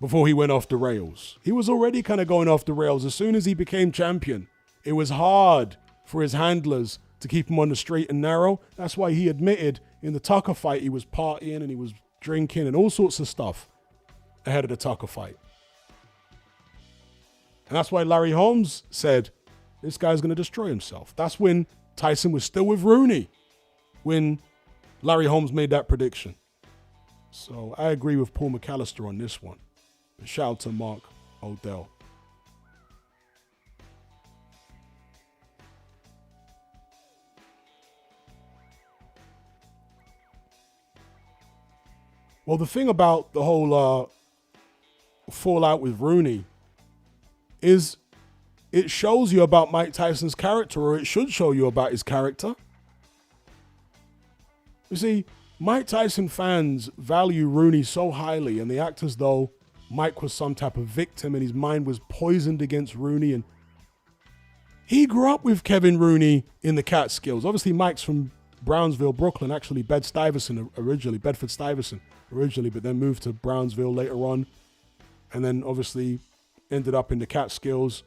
before he went off the rails. He was already kind of going off the rails. As soon as he became champion, it was hard for his handlers to keep him on the straight and narrow. That's why he admitted in the Tucker fight he was partying and he was drinking and all sorts of stuff ahead of the Tucker fight. And that's why Larry Holmes said, this guy's going to destroy himself. That's when Tyson was still with Rooney, when Larry Holmes made that prediction. So I agree with Paul McAllister on this one. And shout out to Mark Odell. Well, the thing about the whole fallout with Rooney is it shows you about Mike Tyson's character, or it should show you about his character. You see, Mike Tyson fans value Rooney so highly, and they act as though Mike was some type of victim and his mind was poisoned against Rooney. And he grew up with Kevin Rooney in the Catskills. Obviously, Mike's from Brownsville, Brooklyn, actually Bedford-Stuyvesant originally, but then moved to Brownsville later on. And then obviously ended up in the Catskills.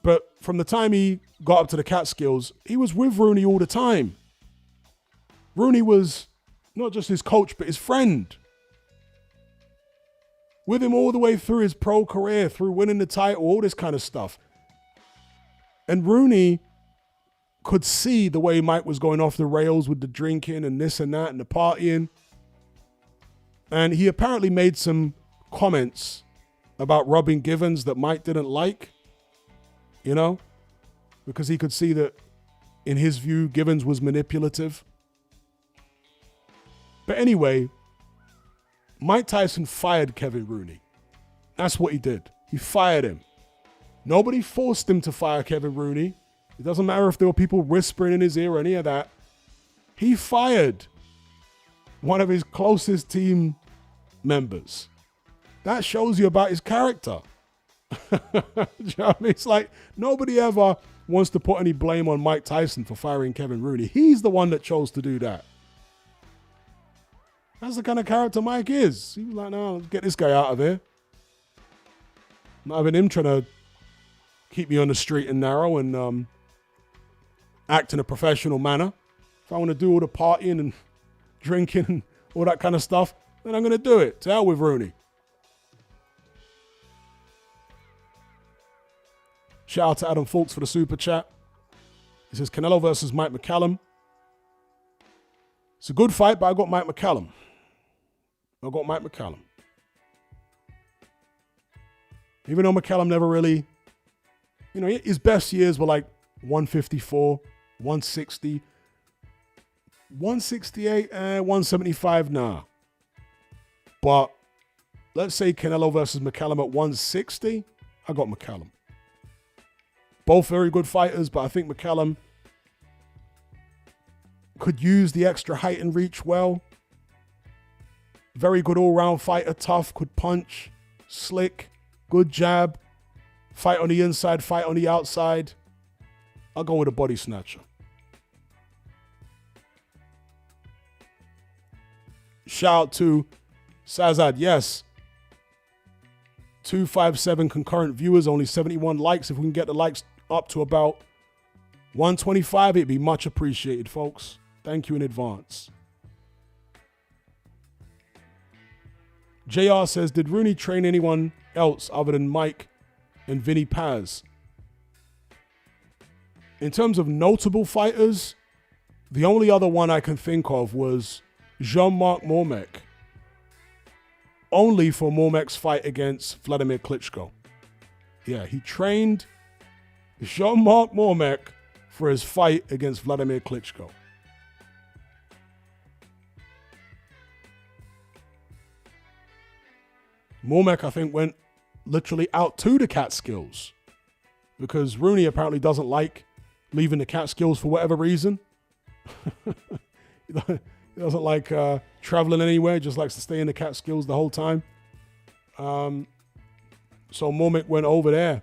But from the time he got up to the Catskills, he was with Rooney all the time. Rooney was not just his coach, but his friend. With him all the way through his pro career, through winning the title, all this kind of stuff. And Rooney could see the way Mike was going off the rails with the drinking and this and that and the partying. And he apparently made some comments about Robin Givens that Mike didn't like, because he could see that, in his view, Givens was manipulative. But anyway, Mike Tyson fired Kevin Rooney. That's what he did. He fired him. Nobody forced him to fire Kevin Rooney. It doesn't matter if there were people whispering in his ear or any of that. He fired one of his closest team members. That shows you about his character. Do you know what I mean? It's like nobody ever wants to put any blame on Mike Tyson for firing Kevin Rooney. He's the one that chose to do that. That's the kind of character Mike is. He was like, no, let's get this guy out of here. Not having him trying to keep me on the straight and narrow and act in a professional manner. If I want to do all the partying and drinking and all that kind of stuff, then I'm going to do it. To hell with Rooney. Shout out to Adam Fultz for the super chat. He says, Canelo versus Mike McCallum. It's a good fight, but I got Mike McCallum. Even though McCallum never really, his best years were like 154, 160, 168, 175, nah. But let's say Canelo versus McCallum at 160, I got McCallum. Both very good fighters, but I think McCallum could use the extra height and reach well. Very good all-round fighter, tough, could punch, slick, good jab, fight on the inside, fight on the outside. I'll go with a body snatcher. Shout out to Sazad, yes. 257 concurrent viewers, only 71 likes. If we can get the likes up to about 125, it'd be much appreciated, folks. Thank you in advance. JR says, did Rooney train anyone else other than Mike and Vinny Paz? In terms of notable fighters, the only other one I can think of was Jean-Marc Mormec. Only for Mormec's fight against Vladimir Klitschko. Yeah, he trained Jean-Marc Mormec for his fight against Vladimir Klitschko. Mormec, I think, went literally out to the Catskills because Rooney apparently doesn't like leaving the Catskills for whatever reason. He doesn't like traveling anywhere, just likes to stay in the Catskills the whole time. So Mormec went over there.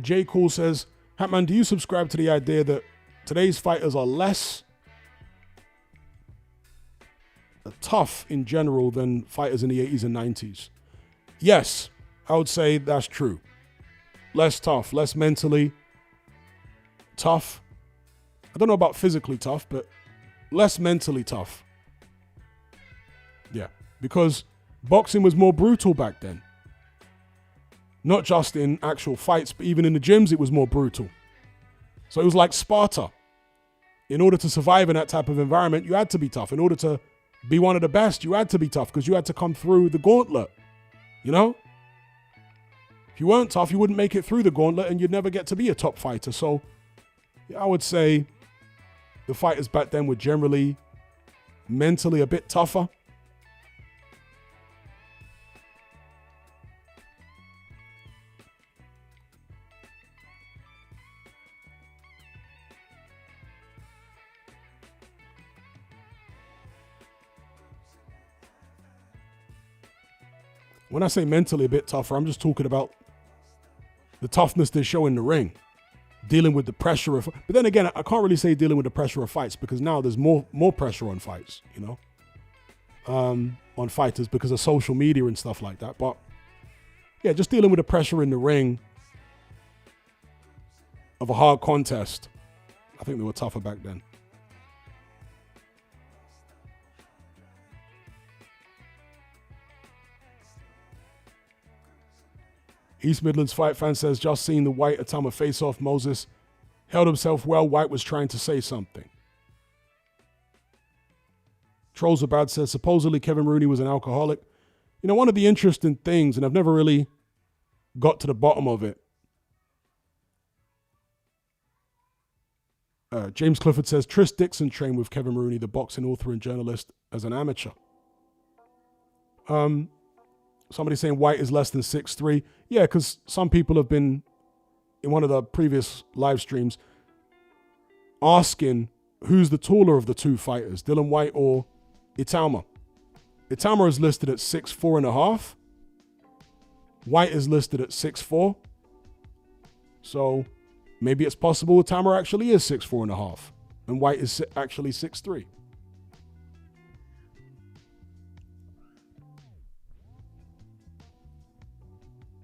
J. Cool says, Hatman, do you subscribe to the idea that today's fighters are less tough in general than fighters in the 80s and 90s? Yes, I would say that's true. Less tough, less mentally tough. I don't know about physically tough, but less mentally tough. Yeah, because boxing was more brutal back then. Not just in actual fights, but even in the gyms, it was more brutal. So it was like Sparta. In order to survive in that type of environment, you had to be tough. In order to be one of the best, you had to be tough because you had to come through the gauntlet. You know? If you weren't tough, you wouldn't make it through the gauntlet and you'd never get to be a top fighter. So yeah, I would say the fighters back then were generally mentally a bit tougher. When I say mentally a bit tougher, I'm just talking about the toughness they show in the ring, dealing with the pressure of. But then again, I can't really say dealing with the pressure of fights because now there's more pressure on fights, you know, on fighters because of social media and stuff like that. But yeah, just dealing with the pressure in the ring of a hard contest. I think they were tougher back then. East Midlands Fight Fan says, just seeing the White Itauma face-off, Moses held himself well. White was trying to say something. Trolls Abad says, supposedly Kevin Rooney was an alcoholic. You know, one of the interesting things, and I've never really got to the bottom of it. James Clifford says, Tris Dixon trained with Kevin Rooney, the boxing author and journalist, as an amateur. Somebody saying White is less than 6'3". Yeah, because some people have been in one of the previous live streams asking who's the taller of the two fighters, Dillian Whyte or Itauma. Itauma is listed at 6'4.5". Whyte is listed at 6'4". So maybe it's possible Itauma actually is 6'4.5", and Whyte is actually 6'3".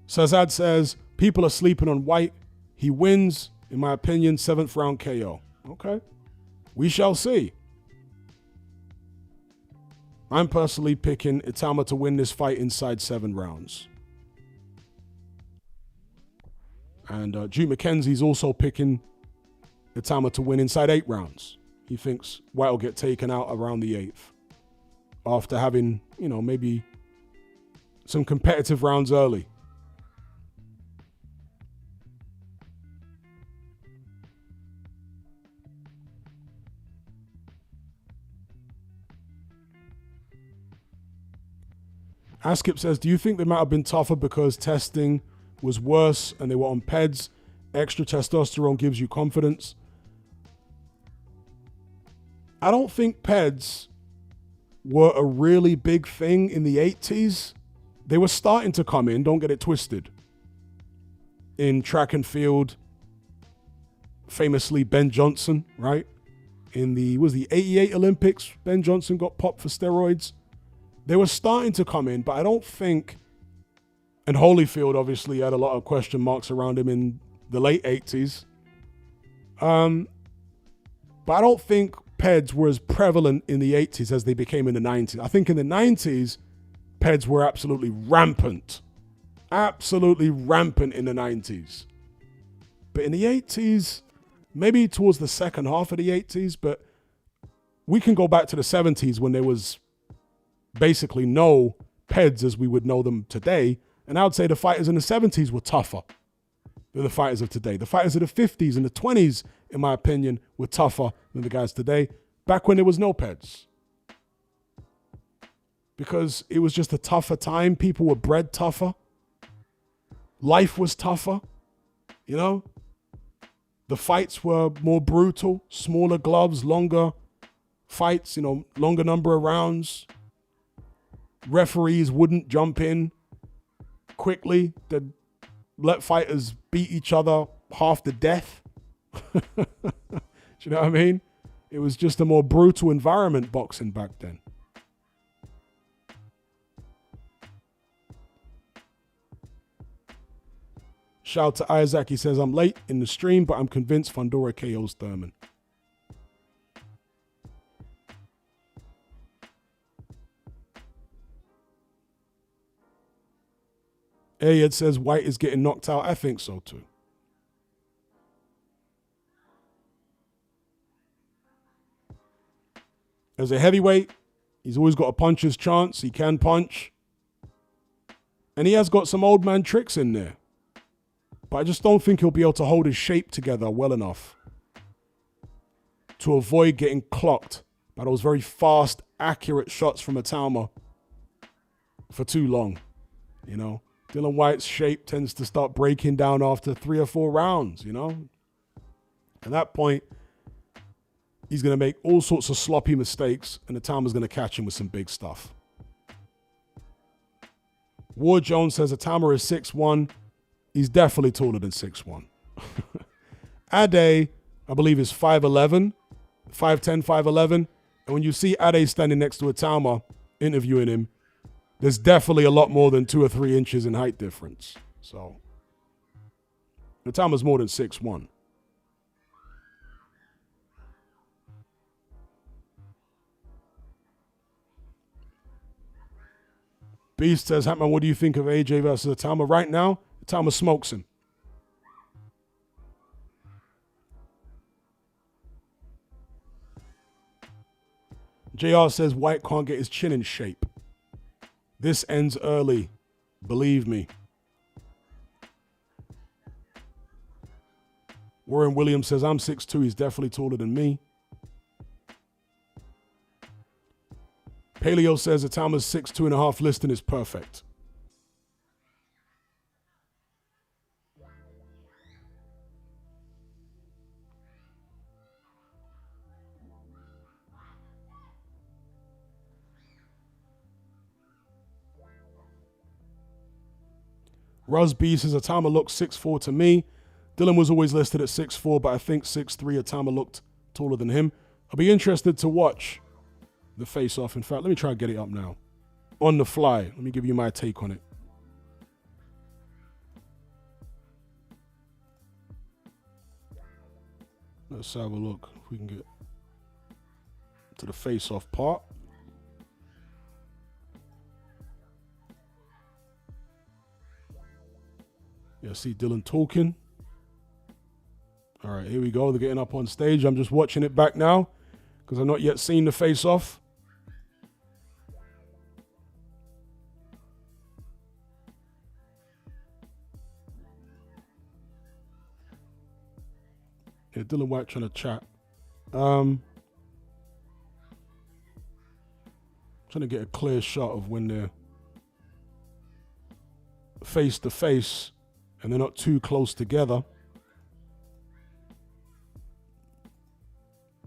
Sazad says, people are sleeping on Whyte. He wins, in my opinion, 7th round KO. Okay. We shall see. I'm personally picking Itauma to win this fight inside 7 rounds. And Duke McKenzie's also picking Itauma to win inside 8 rounds. He thinks Whyte will get taken out around the 8th. After having, maybe some competitive rounds early. Askip says, do you think they might have been tougher because testing was worse and they were on PEDs? Extra testosterone gives you confidence. I don't think PEDs were a really big thing in the 80s. They were starting to come in, don't get it twisted. In track and field, famously Ben Johnson, right? In the 88 Olympics, Ben Johnson got popped for steroids. They were starting to come in, but I don't think, and Holyfield obviously had a lot of question marks around him in the late 80s. But I don't think PEDs were as prevalent in the 80s as they became in the 90s. I think in the 90s, PEDs were absolutely rampant. Absolutely rampant in the 90s. But in the 80s, maybe towards the second half of the 80s, but we can go back to the 70s when there was basically no PEDs as we would know them today. And I would say the fighters in the 70s were tougher than the fighters of today. The fighters of the 50s and the 20s, in my opinion, were tougher than the guys today, back when there was no PEDs. Because it was just a tougher time. People were bred tougher. Life was tougher, The fights were more brutal, smaller gloves, longer fights, longer number of rounds. Referees wouldn't jump in quickly. They'd let fighters beat each other half to death. Do you know what I mean? It was just a more brutal environment, boxing back then. Shout out to Isaac. He says, I'm late in the stream, but I'm convinced Fundora KOs Thurman. Ayed says Whyte is getting knocked out. I think so too. As a heavyweight, he's always got a puncher's chance. He can punch. And he has got some old man tricks in there. But I just don't think he'll be able to hold his shape together well enough to avoid getting clocked by those very fast, accurate shots from Itauma for too long, Dillian Whyte's shape tends to start breaking down after 3 or 4 rounds, At that point, he's going to make all sorts of sloppy mistakes, and Itauma's going to catch him with some big stuff. Ward Jones says Itauma is 6'1". He's definitely taller than 6'1". Ade, I believe, is 5'11", 5'10", 5'11". And when you see Ade standing next to Itauma, interviewing him, there's definitely a lot more than 2 or 3 inches in height difference. So, Itauma's more than 6'1". Beast says, Hatman, what do you think of AJ versus Itauma? Right now, Itauma smokes him. JR says, Whyte can't get his chin in shape. This ends early. Believe me. Warren Williams says, I'm 6'2". He's definitely taller than me. Paleo says Itauma's 6'2.5" listing is perfect. Rusby says Itauma looks 6'4" to me. Dylan was always listed at 6'4", but I think 6'3", Itauma looked taller than him. I'll be interested to watch the face-off. In fact, let me try and get it up now. On the fly, let me give you my take on it. Let's have a look if we can get to the face-off part. Yeah, see Dylan talking. All right, here we go. They're getting up on stage. I'm just watching it back now because I've not yet seen the face-off. Yeah, Dylan White trying to chat. Trying to get a clear shot of when they're face to face and they're not too close together.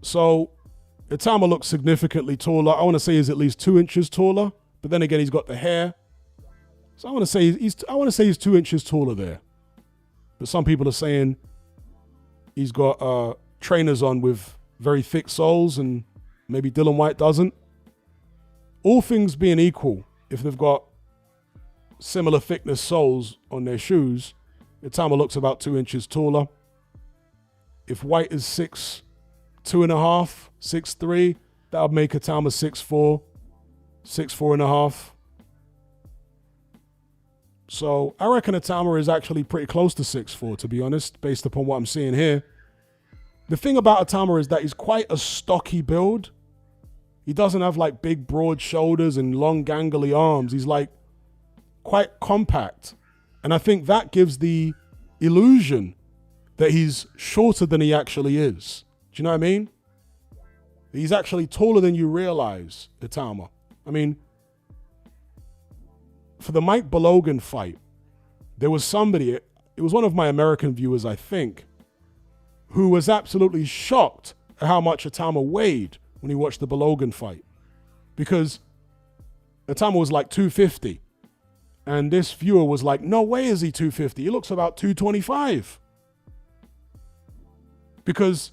So Itauma looks significantly taller. I want to say he's at least 2 inches taller, but then again he's got the hair. So I want to say he's 2 inches taller there. But some people are saying he's got trainers on with very thick soles and maybe Dylan White doesn't. All things being equal, if they've got similar thickness soles on their shoes, Itauma looks about 2 inches taller. If White is 6'2.5", 6'3", that would make Itauma 6'4", 6'4.5". So I reckon Itauma is actually pretty close to 6'4", to be honest, based upon what I'm seeing here. The thing about Itauma is that he's quite a stocky build. He doesn't have like big, broad shoulders and long, gangly arms. He's like quite compact. And I think that gives the illusion that he's shorter than he actually is. Do you know what I mean? He's actually taller than you realize, Itauma. I mean, for the Mike Balogan fight, there was somebody, it was one of my American viewers, I think, who was absolutely shocked at how much Itauma weighed when he watched the Balogan fight. Because Itauma was like 250. And this viewer was like, no way is he 250. He looks about 225. Because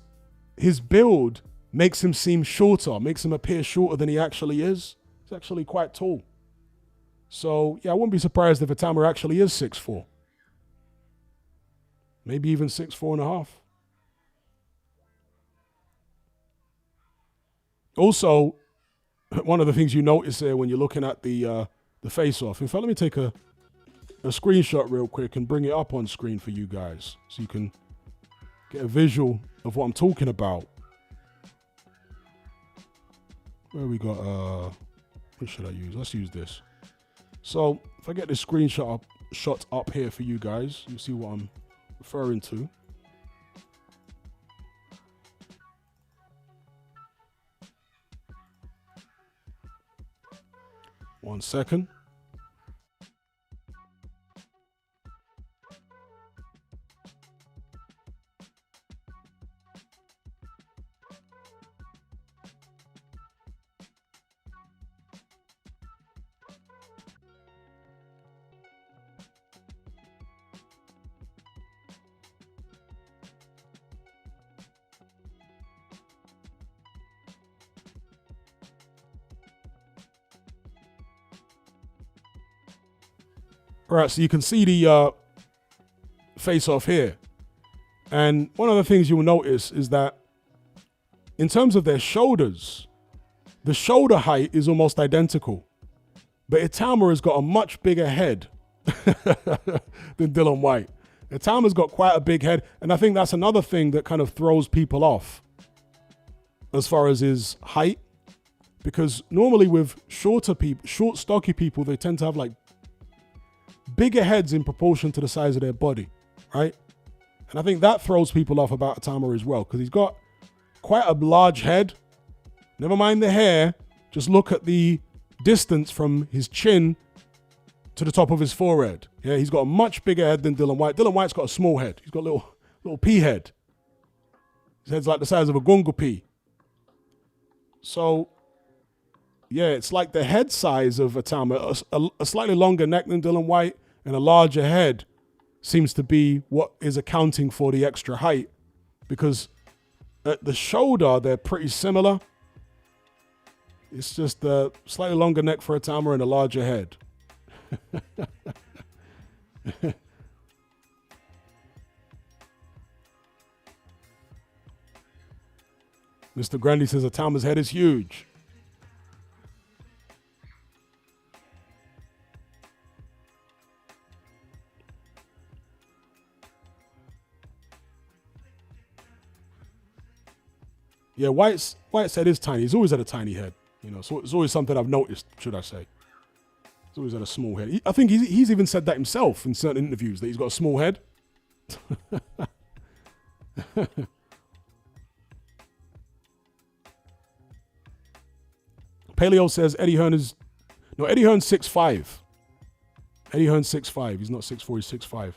his build makes him seem shorter, makes him appear shorter than he actually is. He's actually quite tall. So, yeah, I wouldn't be surprised if Itauma actually is 6'4". Maybe even 6'4.5". Also, one of the things you notice there when you're looking at the face-off. In fact, let me take a screenshot real quick and bring it up on screen for you guys so you can get a visual of what I'm talking about. Where we got, what should I use? Let's use this. So if I get this screenshot up here for you guys, you see what I'm referring to. One second. All right, so you can see the face-off here. And one of the things you'll notice is that in terms of their shoulders, the shoulder height is almost identical. But Itauma has got a much bigger head than Dylan White. Itauma's got quite a big head, and I think that's another thing that kind of throws people off as far as his height. Because normally with short, stocky people, they tend to have like bigger heads in proportion to the size of their body, right? And I think that throws people off about Itauma as well, because he's got quite a large head. Never mind the hair, just look at the distance from his chin to the top of his forehead. Yeah, he's got a much bigger head than Dylan White. Dylan White's got a small head. He's got a little pea head. His head's like the size of a gungo pea. So, yeah, it's like the head size of Itauma, a slightly longer neck than Dylan White, And a larger head seems to be what is accounting for the extra height, because at the shoulder, they're pretty similar. It's just a slightly longer neck for Itauma and a larger head. Mr. Grundy says Itauma's head is huge. Yeah, White's head is tiny. He's always had a tiny head. You know, so it's always something I've noticed, should I say. He's always had a small head. I think he's even said that himself in certain interviews, that he's got a small head. Paleo says Eddie Hearn's 6'5". Eddie Hearn's 6'5". He's not 6'4", he's 6'5".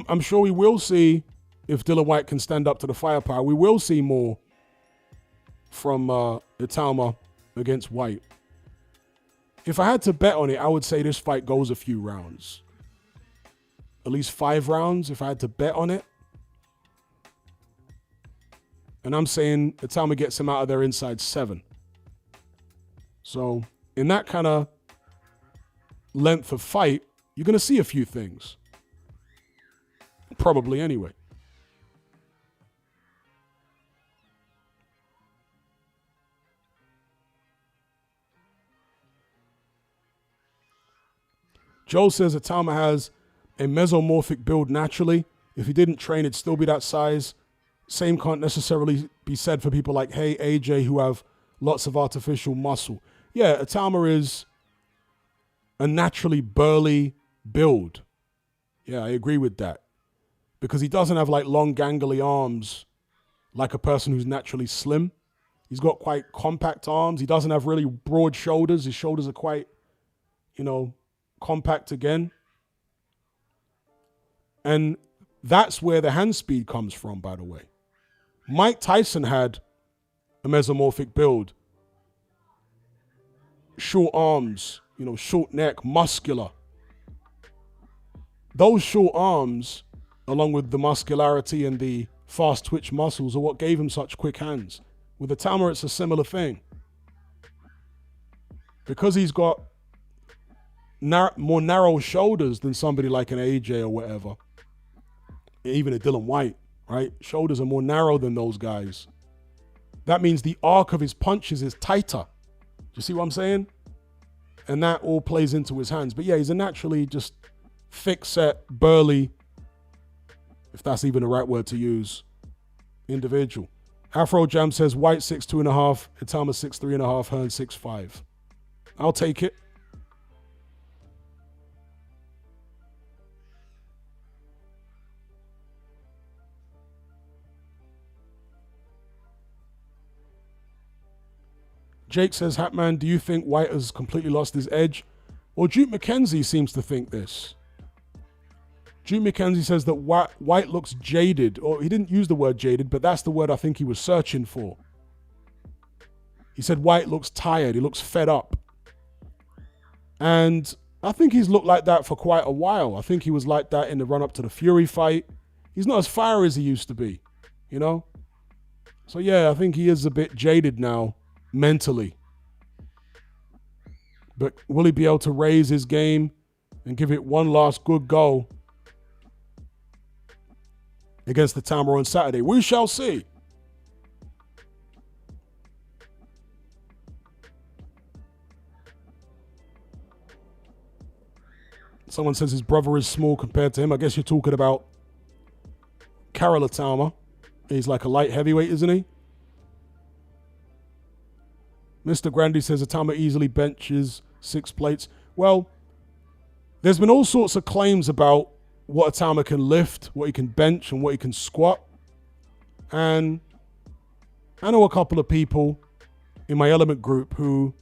I'm sure we will see, if Dillian Whyte can stand up to the firepower, we will see more from Itauma against Whyte. If I had to bet on it, I would say this fight goes a few rounds. At least 5 rounds, if I had to bet on it. And I'm saying Itauma gets him out of there inside 7. So, in that kind of length of fight, you're going to see a few things. Probably anyway. Joe says Itauma has a mesomorphic build naturally. If he didn't train, it'd still be that size. Same can't necessarily be said for people like AJ who have lots of artificial muscle. Yeah, Itauma is a naturally burly build. Yeah, I agree with that. Because he doesn't have like long gangly arms like a person who's naturally slim. He's got quite compact arms. He doesn't have really broad shoulders. His shoulders are quite, compact again. And that's where the hand speed comes from, by the way. Mike Tyson had a mesomorphic build. Short arms, short neck, muscular. Those short arms, along with the muscularity and the fast twitch muscles, are what gave him such quick hands. With Itauma, it's a similar thing. Because he's got more narrow shoulders than somebody like an AJ or whatever, even a Dillian Whyte, right? Shoulders are more narrow than those guys. That means the arc of his punches is tighter. Do you see what I'm saying? And that all plays into his hands. But yeah, he's a naturally just thick-set, burly, if that's even the right word to use, individual. Afro Jam says Whyte 6'2.5", Itauma 6'3.5", Hearn 6'5". I'll take it. Jake says, Hatman, do you think Whyte has completely lost his edge? Well, Duke McKenzie seems to think this. Duke McKenzie says that Whyte looks jaded, or he didn't use the word jaded, but that's the word I think he was searching for. He said Whyte looks tired, he looks fed up. And I think he's looked like that for quite a while. I think he was like that in the run-up to the Fury fight. He's not as fiery as he used to be, So yeah, I think he is a bit jaded now, mentally. But will he be able to raise his game and give it one last good go against the Itauma on Saturday? We shall see. Someone says his brother is small compared to him. I guess you're talking about Karol Itauma. He's like a light heavyweight, isn't he? Mr. Grandy says Itauma easily benches 6 plates. Well, there's been all sorts of claims about what Itauma can lift, what he can bench, and what he can squat. And I know a couple of people in my Element group who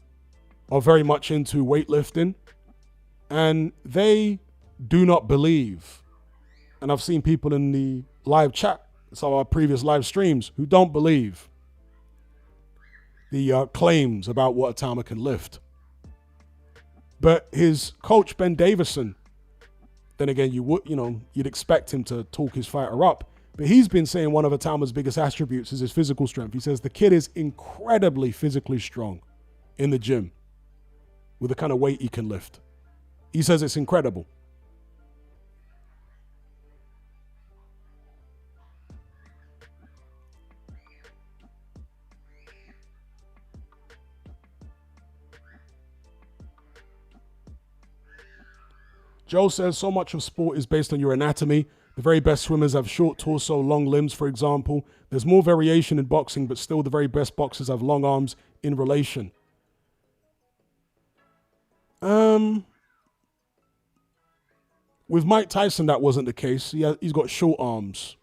are very much into weightlifting, and they do not believe, and I've seen people in the live chat, some of our previous live streams, who don't believe the claims about what Itauma can lift. But his coach, Ben Davison, then again, you'd expect him to talk his fighter up. But he's been saying one of Itauma's biggest attributes is his physical strength. He says the kid is incredibly physically strong in the gym with the kind of weight he can lift. He says it's incredible. Joe says so much of sport is based on your anatomy. The very best swimmers have short torso, long limbs, for example. There's more variation in boxing, but still the very best boxers have long arms in relation. With Mike Tyson, that wasn't the case. He's got short arms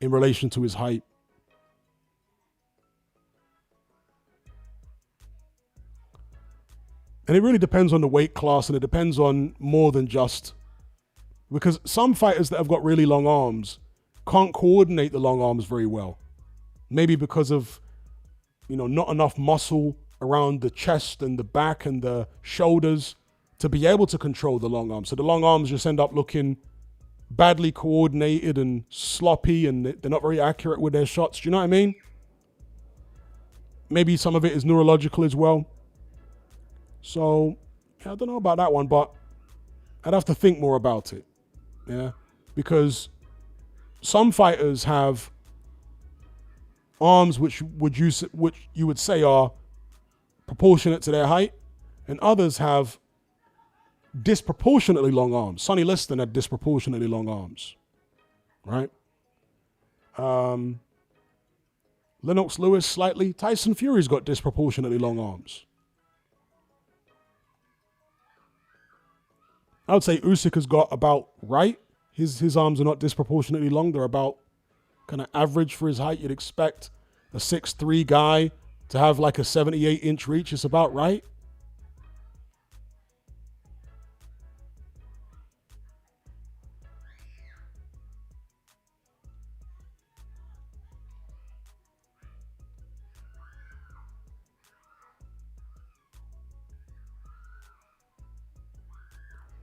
in relation to his height. And it really depends on the weight class, and it depends on more than just... Because some fighters that have got really long arms can't coordinate the long arms very well. Maybe because of, not enough muscle around the chest and the back and the shoulders to be able to control the long arms. So the long arms just end up looking badly coordinated and sloppy, and they're not very accurate with their shots. Do you know what I mean? Maybe some of it is neurological as well. So, I don't know about that one, but I'd have to think more about it. Yeah, because some fighters have arms which you would say are proportionate to their height, and others have disproportionately long arms. Sonny Liston had disproportionately long arms, right? Lennox Lewis slightly. Tyson Fury's got disproportionately long arms. I would say Usyk has got about right. His arms are not disproportionately long. They're about kind of average for his height. You'd expect a 6'3" guy to have like a 78-inch reach. It's about right.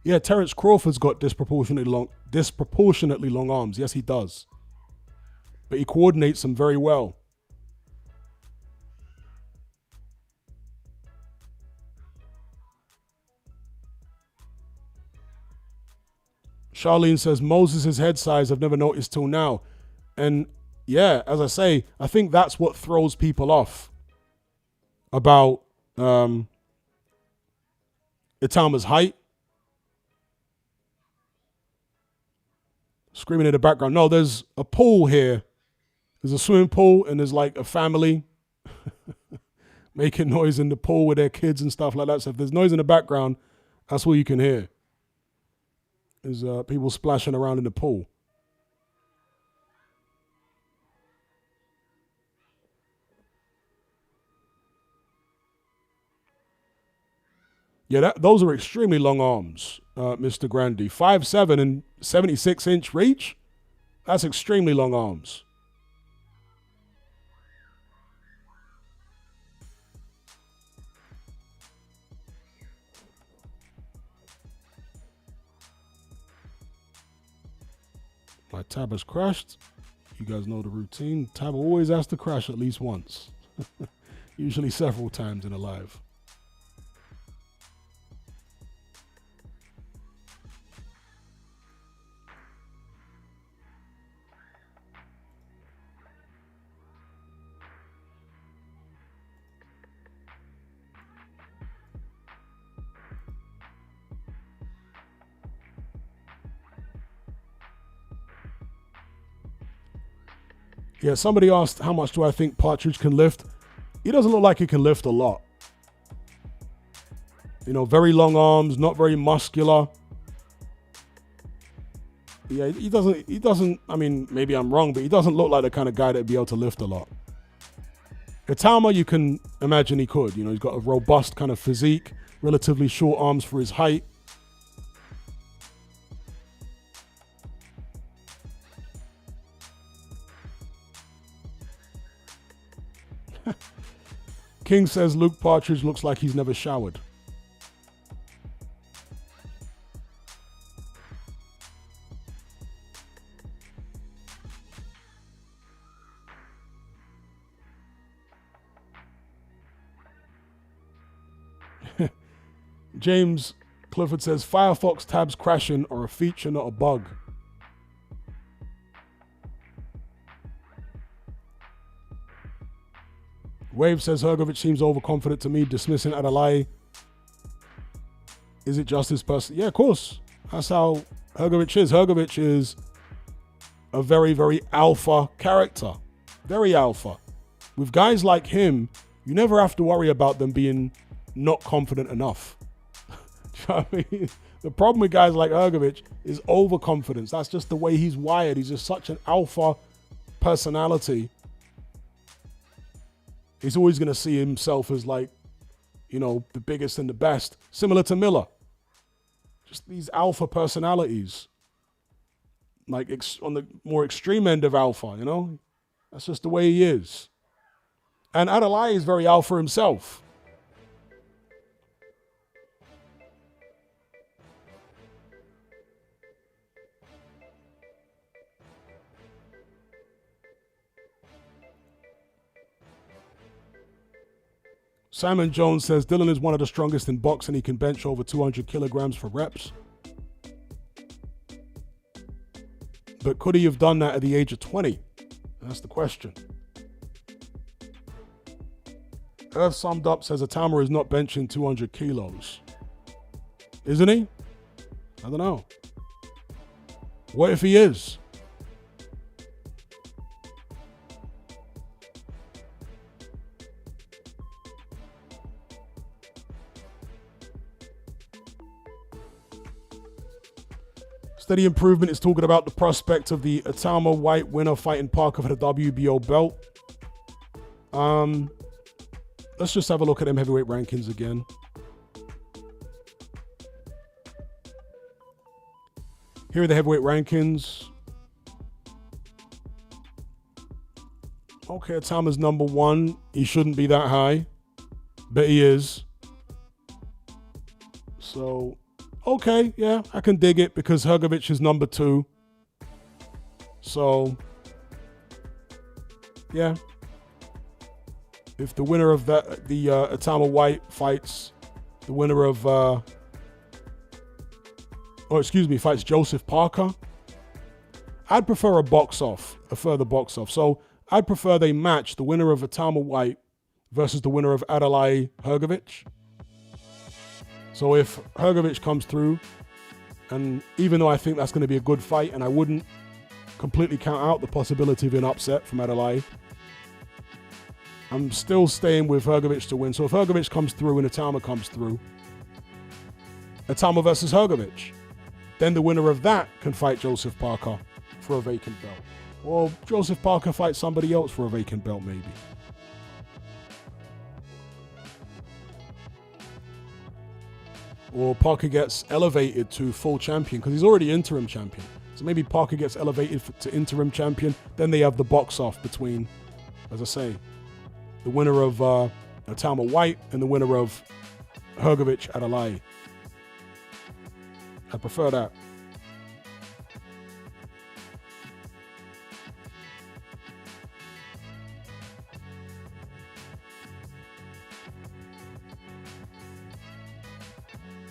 Yeah, Terence Crawford's got disproportionately long arms. Yes, he does. But he coordinates them very well. Charlene says, Moses' head size I've never noticed till now. And yeah, as I say, I think that's what throws people off about Itauma's height. Screaming in the background. No, there's a pool here. There's a swimming pool, and there's like a family making noise in the pool with their kids and stuff like that. So if there's noise in the background, that's what you can hear. There's people splashing around in the pool. Yeah, those are extremely long arms, Mr. Grandy. 5'7" and 76-inch reach. That's extremely long arms. My tab has crashed. You guys know the routine. Tab always has to crash at least once. Usually several times in a live. Yeah, somebody asked how much do I think Partridge can lift. He doesn't look like he can lift a lot. Very long arms, not very muscular. Yeah, he doesn't, I mean, maybe I'm wrong, but he doesn't look like the kind of guy that'd be able to lift a lot. Itauma, you can imagine he could. He's got a robust kind of physique, relatively short arms for his height. King says Luke Partridge looks like he's never showered. James Clifford says Firefox tabs crashing are a feature, not a bug. Wave says Hergovic seems overconfident to me, dismissing Adeleye. Is it just his person? Yeah, of course. That's how Hergovic is. Hergovic is a very, very alpha character. Very alpha. With guys like him, you never have to worry about them being not confident enough. Do you know what I mean? The problem with guys like Hergovic is overconfidence. That's just the way he's wired. He's just such an alpha personality. He's always going to see himself as like, you know, the biggest and the best. Similar to Miller. Just these alpha personalities. Like on the more extreme end of alpha, you know? That's just the way he is. And Adeleye is very alpha himself. Simon Jones says Dylan is one of the strongest in boxing. He can bench over 200 kilograms for reps. But could he have done that at the age of 20? That's the question. Earth Summed Up says Itauma is not benching 200 kilos. Isn't he? I don't know. What if he is? Steady Improvement is talking about the prospect of the Itauma White winner fighting Parker for the WBO belt. Let's just have a look at them heavyweight rankings again. Here are the heavyweight rankings. Okay, Itauma's number one. He shouldn't be that high, but he is. So, okay, yeah, I can dig it because Hergovic is number two. So, yeah. If the winner of the Itauma White fights the winner of, fights Joseph Parker, I'd prefer a further box off. So I'd prefer they match the winner of Itauma White versus the winner of Adeleye Hergovic. So if Hergovic comes through, and even though I think that's going to be a good fight, and I wouldn't completely count out the possibility of an upset from Adeleye, I'm still staying with Hergovic to win. So if Hergovic comes through and Itauma comes through, Itauma versus Hergovic, then the winner of that can fight Joseph Parker for a vacant belt. Or Joseph Parker fights somebody else for a vacant belt maybe. Or Parker gets elevated to full champion because he's already interim champion. So maybe Parker gets elevated to interim champion. Then they have the box off between, as I say, the winner of Itauma White and the winner of Hergovic Adeleye. I prefer that.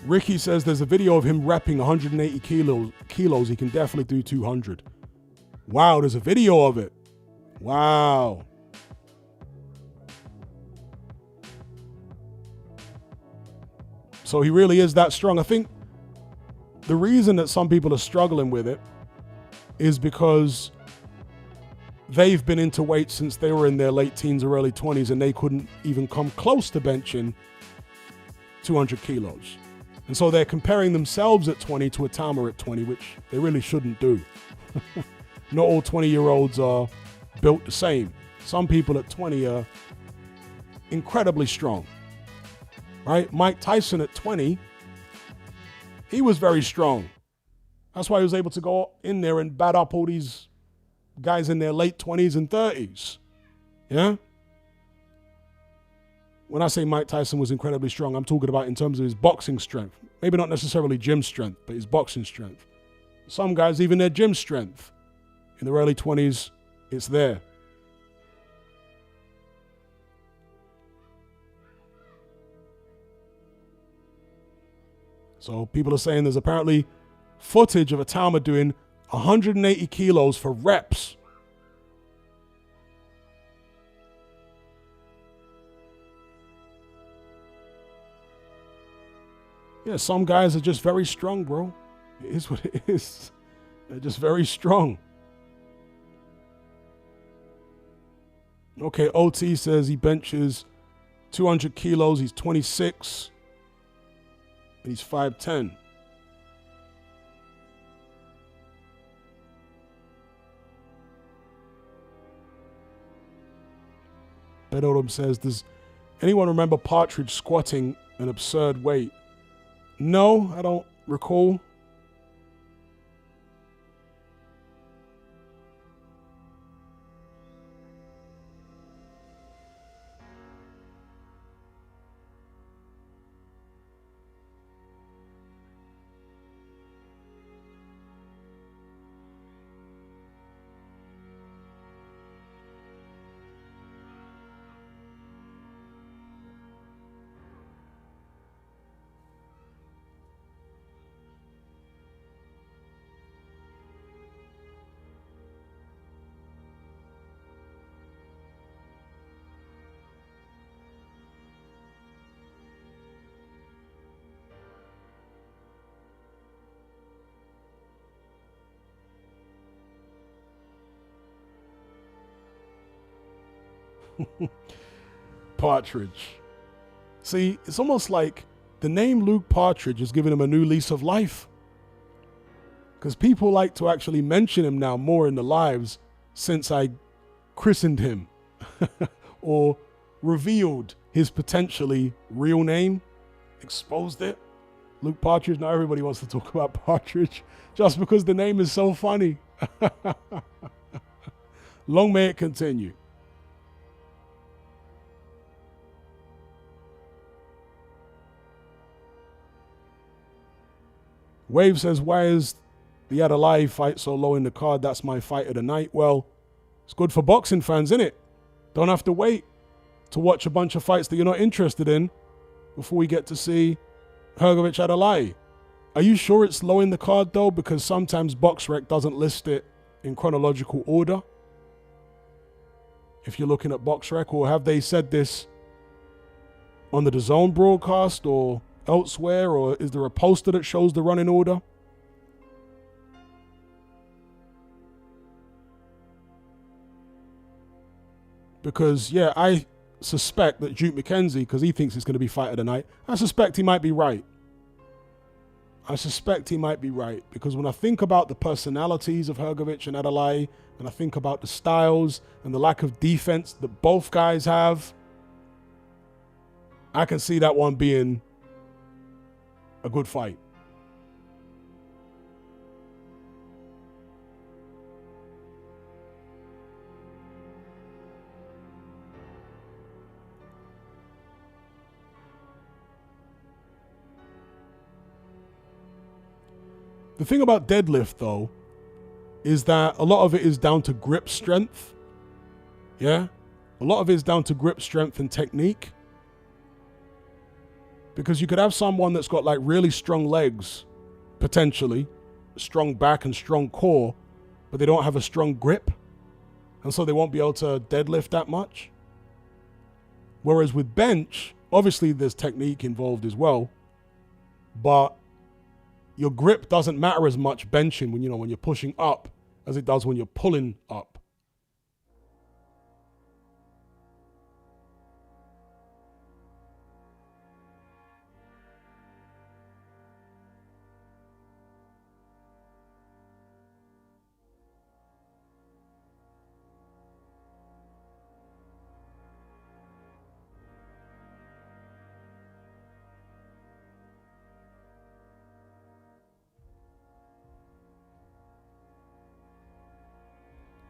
Ricky says there's a video of him repping 180 kilos. He can definitely do 200. Wow, there's a video of it. Wow. So he really is that strong. I think the reason that some people are struggling with it is because they've been into weight since they were in their late teens or early 20s and they couldn't even come close to benching 200 kilos. And so they're comparing themselves at 20 to Itauma at 20, which they really shouldn't do. Not all 20-year-olds are built the same. Some people at 20 are incredibly strong. Right? Mike Tyson at 20, he was very strong. That's why he was able to go in there and bat up all these guys in their late 20s and 30s. Yeah? when I say Mike Tyson was incredibly strong, I'm talking about in terms of his boxing strength. Maybe not necessarily gym strength, but his boxing strength. Some guys, even their gym strength, in their early 20s, it's there. So people are saying there's apparently footage of Itauma doing 180 kilos for reps. Yeah, some guys are just very strong, bro. It is what it is. They're just very strong. Okay, OT says he benches 200 kilos. He's 26. And he's 5'10". Ben Odom says, does anyone remember Partridge squatting an absurd weight? No, I don't recall. Partridge. See, it's almost like the name Luke Partridge is giving him a new lease of life. Because people like to actually mention him now more in the lives since I christened him or revealed his potentially real name, exposed it. Luke Partridge. Now everybody wants to talk about Partridge just because the name is so funny. Long may it continue. Wave says, why is the Adeleye fight so low in the card? That's my fight of the night. Well, it's good for boxing fans, isn't it? Don't have to wait to watch a bunch of fights that you're not interested in before we get to see Hergovic Adeleye. Are you sure it's low in the card, though? Because sometimes BoxRec doesn't list it in chronological order. If you're looking at BoxRec, or have they said this on the DAZN broadcast or elsewhere, or is there a poster that shows the running order? Because, yeah, I suspect that Duke McKenzie, because he thinks it's going to be fight of the night, I suspect he might be right. Because when I think about the personalities of Hergovic and Adeleye, and I think about the styles and the lack of defense that both guys have, I can see that one being a good fight. The thing about deadlift, though, is that a lot of it is down to grip strength. Yeah? A lot of it is down to grip strength and technique. Because you could have someone that's got like really strong legs, potentially, strong back and strong core, but they don't have a strong grip. And so they won't be able to deadlift that much. Whereas with bench, obviously there's technique involved as well, but your grip doesn't matter as much benching when you're pushing up as it does when you're pulling up.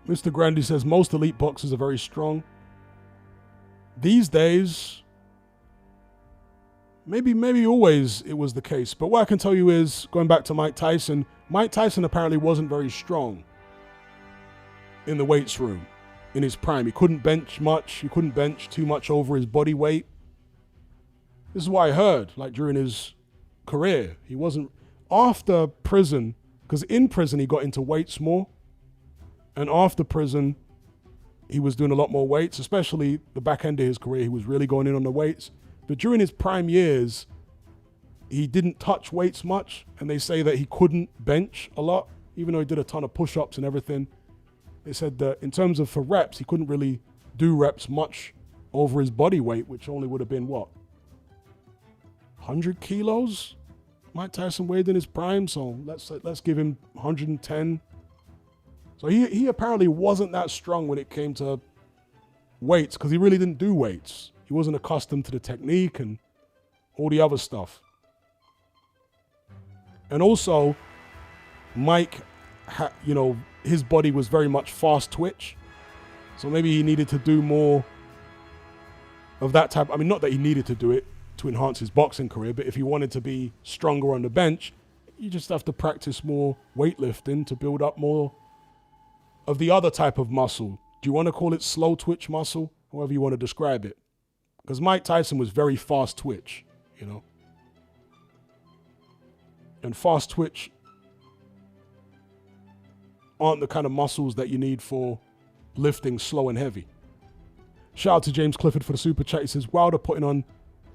Mr. Grandy says most elite boxers are very strong. These days, maybe always it was the case. But what I can tell you is, going back to Mike Tyson apparently wasn't very strong in the weights room in his prime. He couldn't bench much. He couldn't bench too much over his body weight. This is what I heard, like during his career. He wasn't, after prison, because in prison he got into weights more. And after prison, he was doing a lot more weights, especially the back end of his career. He was really going in on the weights. But during his prime years, he didn't touch weights much. And they say that he couldn't bench a lot, even though he did a ton of push-ups and everything. They said that in terms of for reps, he couldn't really do reps much over his body weight, which only would have been what? 100 kilos? Mike Tyson weighed in his prime, so let's give him 110. So he apparently wasn't that strong when it came to weights, because he really didn't do weights. He wasn't accustomed to the technique and all the other stuff. And also, Mike, his body was very much fast twitch. So maybe he needed to do more of that type. I mean, not that he needed to do it to enhance his boxing career, but if he wanted to be stronger on the bench, you just have to practice more weightlifting to build up more of the other type of muscle. Do you want to call it slow twitch muscle? However you want to describe it. Because Mike Tyson was very fast twitch, And fast twitch aren't the kind of muscles that you need for lifting slow and heavy. Shout out to James Clifford for the super chat. He says, Wilder putting on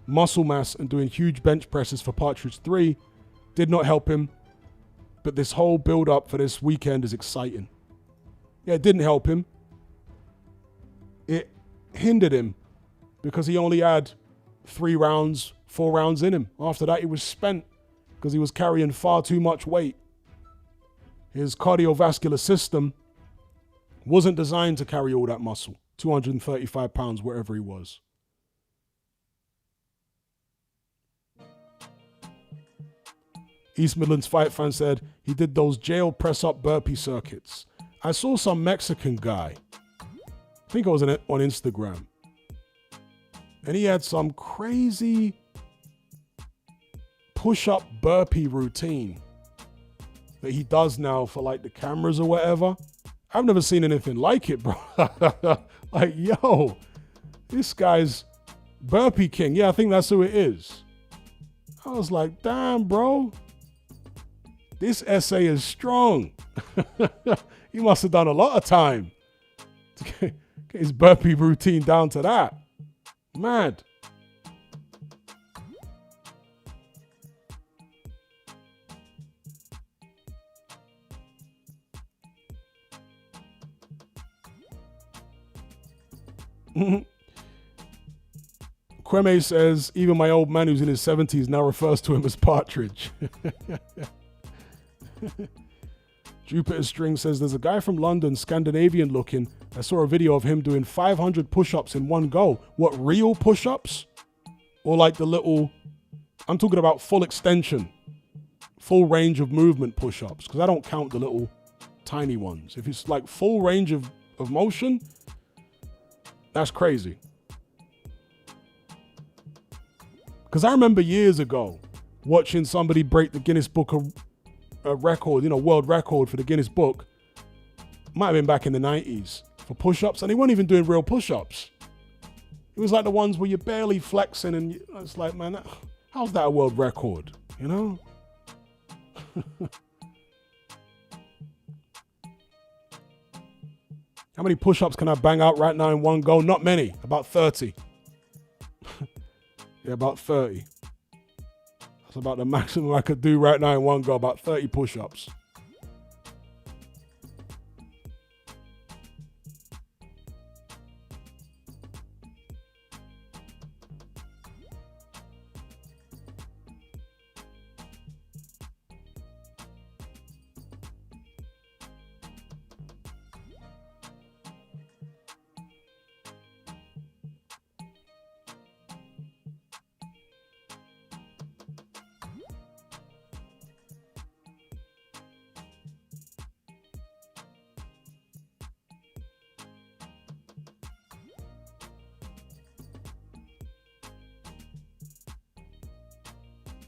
muscle mass and doing huge bench presses for Partridge 3 did not help him, but this whole build-up for this weekend is exciting. Yeah, it didn't help him. It hindered him because he only had 4 rounds in him. After that, he was spent because he was carrying far too much weight. His cardiovascular system wasn't designed to carry all that muscle, 235 pounds, wherever he was. East Midlands Fight Fan said he did those jail press-up burpee circuits. I saw some Mexican guy, I think I was on Instagram, and he had some crazy push-up burpee routine that he does now for like the cameras or whatever. I've never seen anything like it, bro. Like, yo, this guy's burpee king. Yeah, I think that's who it is. I was like, damn, bro. This essay is strong. He must have done a lot of time to get his burpee routine down to that. Mad. Kweme says, even my old man who's in his 70s now refers to him as Partridge. Jupiter String says, there's a guy from London, Scandinavian looking. I saw a video of him doing 500 push-ups in one go. What, real push-ups? Or like the little, I'm talking about full extension, full range of movement push-ups, because I don't count the little tiny ones. If it's like full range of motion, that's crazy. Because I remember years ago watching somebody break the Guinness Book of record, world record for the Guinness Book. Might have been back in the 90s for push-ups, and they weren't even doing real push-ups. It was like the ones where you're barely flexing, and it's like, man, how's that a world record? How many push-ups can I bang out right now in one go? Not many, about 30. Yeah, about 30. That's about the maximum I could do right now in one go, about 30 push-ups.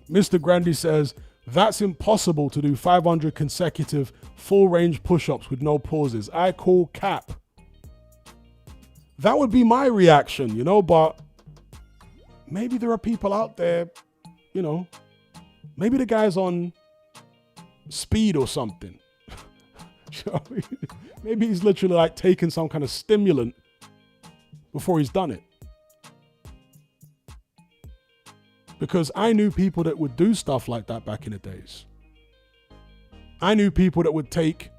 Mr. Grandy says, that's impossible to do 500 consecutive full range push-ups with no pauses. I call cap. That would be my reaction, you know, but maybe there are people out there, you know, maybe the guy's on speed or something. Maybe he's literally like taking some kind of stimulant before he's done it. Because I knew people that would do stuff like that back in the days. I knew people that would take,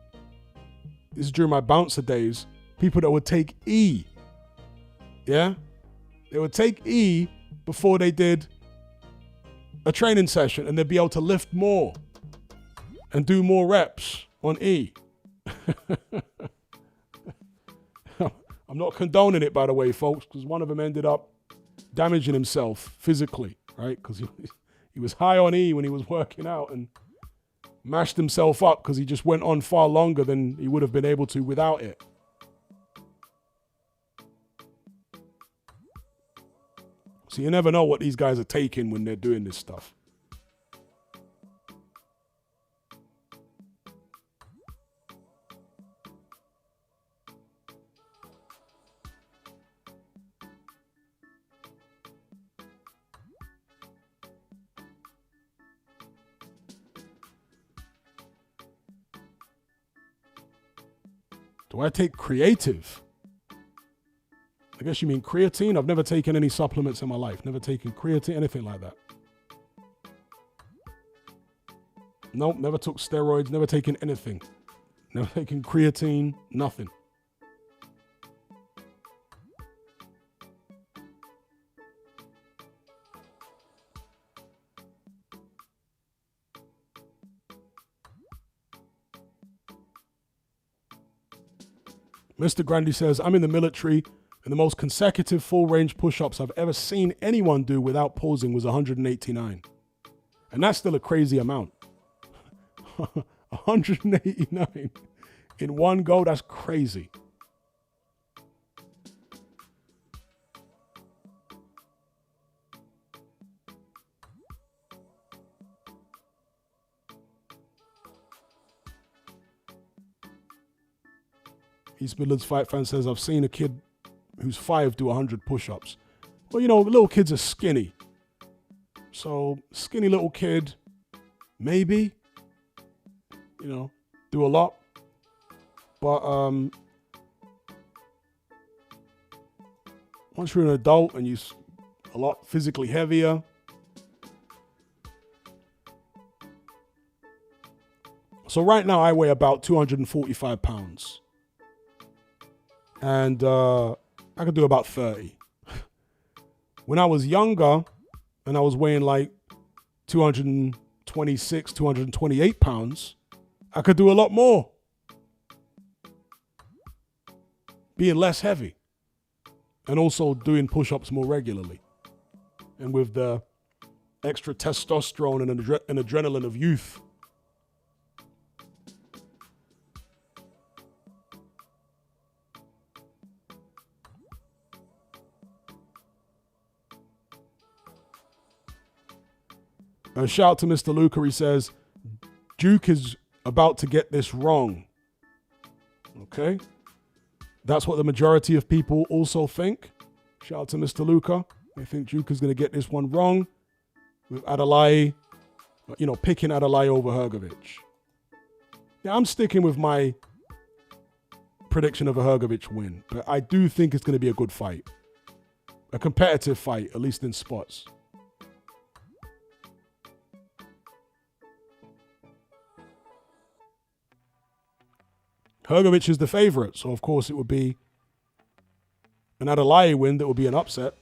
this is during my bouncer days, people that would take E. Yeah? They would take E before they did a training session, and they'd be able to lift more and do more reps on E. I'm not condoning it, by the way, folks, because one of them ended up damaging himself physically, right? Because he was high on E when he was working out and mashed himself up because he just went on far longer than he would have been able to without it. So you never know what these guys are taking when they're doing this stuff. Do I take creative? I guess you mean creatine? I've never taken any supplements in my life. Never taken creatine, anything like that. Nope, never took steroids, never taken anything. Never taken creatine, nothing. Mr. Grandy says, I'm in the military, and the most consecutive full-range push-ups I've ever seen anyone do without pausing was 189. And that's still a crazy amount. 189 in one go, that's crazy. East Midlands Fight Fan says, I've seen a kid who's 5 do 100 push-ups. Well, you know, the little kids are skinny. So, skinny little kid, maybe, you know, do a lot. But once you're an adult and you're a lot physically heavier, so right now I weigh about 245 pounds. And I could do about 30. When I was younger and I was weighing like 226, 228 pounds, I could do a lot more. Being less heavy. And also doing push-ups more regularly. And with the extra testosterone and adrenaline of youth. A shout out to Mr. Luca. He says, Duke is about to get this wrong. Okay. That's what the majority of people also think. Shout out to Mr. Luca. They think Duke is going to get this one wrong with Adeleye, you know, picking Adeleye over Hergovic. Yeah, I'm sticking with my prediction of a Hergovic win, but I do think it's going to be a good fight. A competitive fight, at least in spots. Hergovic is the favorite, so of course it would be an Adeleye win that would be an upset.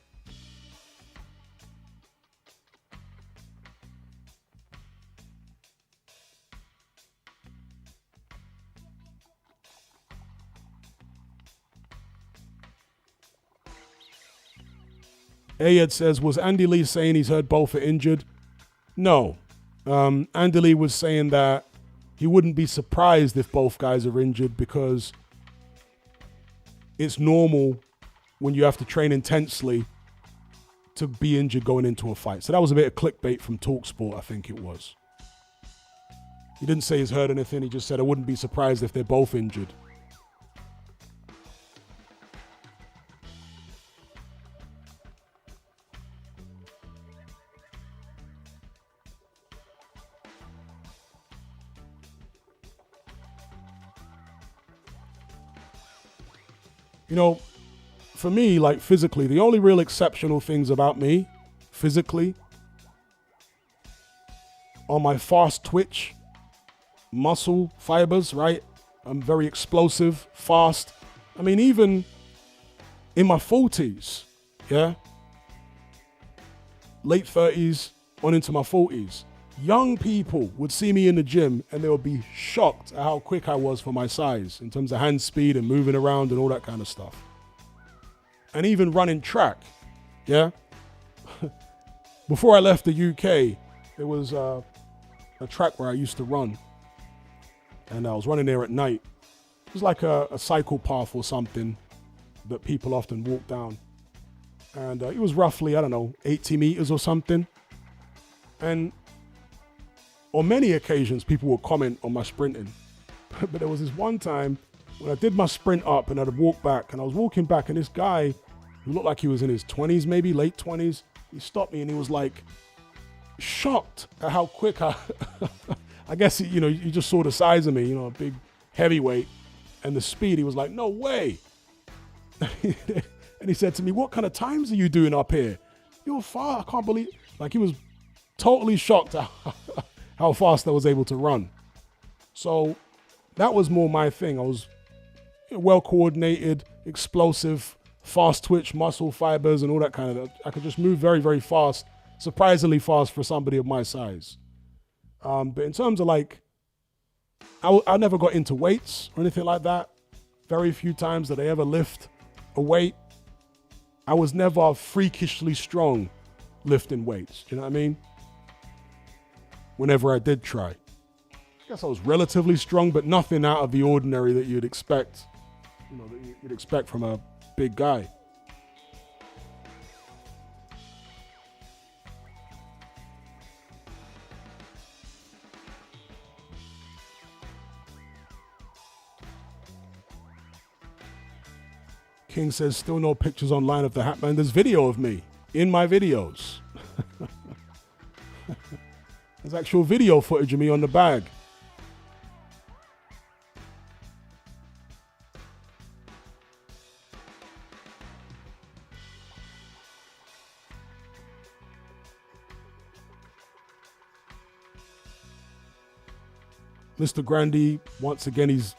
Ayed says, was Andy Lee saying he's heard both are injured? No. Andy Lee was saying that he wouldn't be surprised if both guys are injured because it's normal when you have to train intensely to be injured going into a fight. So that was a bit of clickbait from TalkSport, I think it was. He didn't say he's heard anything. He just said, I wouldn't be surprised if they're both injured. You know, for me, like physically, the only real exceptional things about me, physically, are my fast twitch, muscle fibers, right? I'm very explosive, fast. I mean, even in my 40s, yeah? Late 30s, on into my 40s. Young people would see me in the gym and they would be shocked at how quick I was for my size in terms of hand speed and moving around and all that kind of stuff. And even running track, yeah? Before I left the UK, there was a track where I used to run. And I was running there at night. It was like a cycle path or something that people often walk down. And it was roughly, 80 meters or something. And on many occasions, people would comment on my sprinting. But there was this one time when I did my sprint up and I'd walk back, and I was walking back, and this guy who looked like he was in his 20s, maybe late 20s, he stopped me and he was like shocked at how quick I guess, you just saw the size of me, a big heavyweight, and the speed. He was like, no way. And he said to me, what kind of times are you doing up here? You're far, I can't believe. Like, he was totally shocked at how fast I was able to run. So that was more my thing. I was well coordinated, explosive, fast twitch, muscle fibers, and all that kind of. I could just move very, very fast, surprisingly fast for somebody of my size. But in terms of I never got into weights or anything like that. Very few times did I ever lift a weight. I was never freakishly strong lifting weights. Do you know what I mean? Whenever I did try. I guess I was relatively strong, but nothing out of the ordinary that you'd expect, that you'd expect from a big guy. King says, still no pictures online of the Hat Man. There's video of me in my videos. There's actual video footage of me on the bag. Mr. Grandy, once again, he's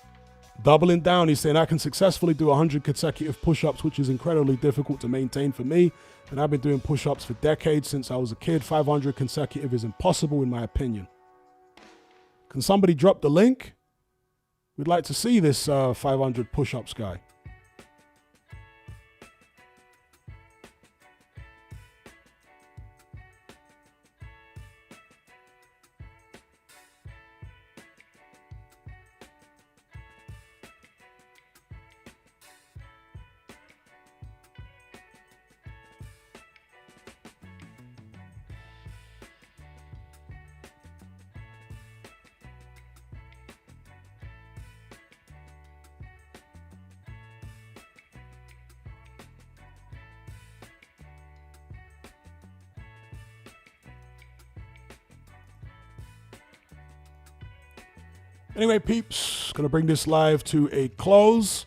doubling down. He's saying, I can successfully do 100 consecutive push-ups, which is incredibly difficult to maintain for me. And I've been doing push-ups for decades since I was a kid. 500 consecutive is impossible, in my opinion. Can somebody drop the link? We'd like to see this 500 push-ups guy. Anyway, peeps, gonna bring this live to a close.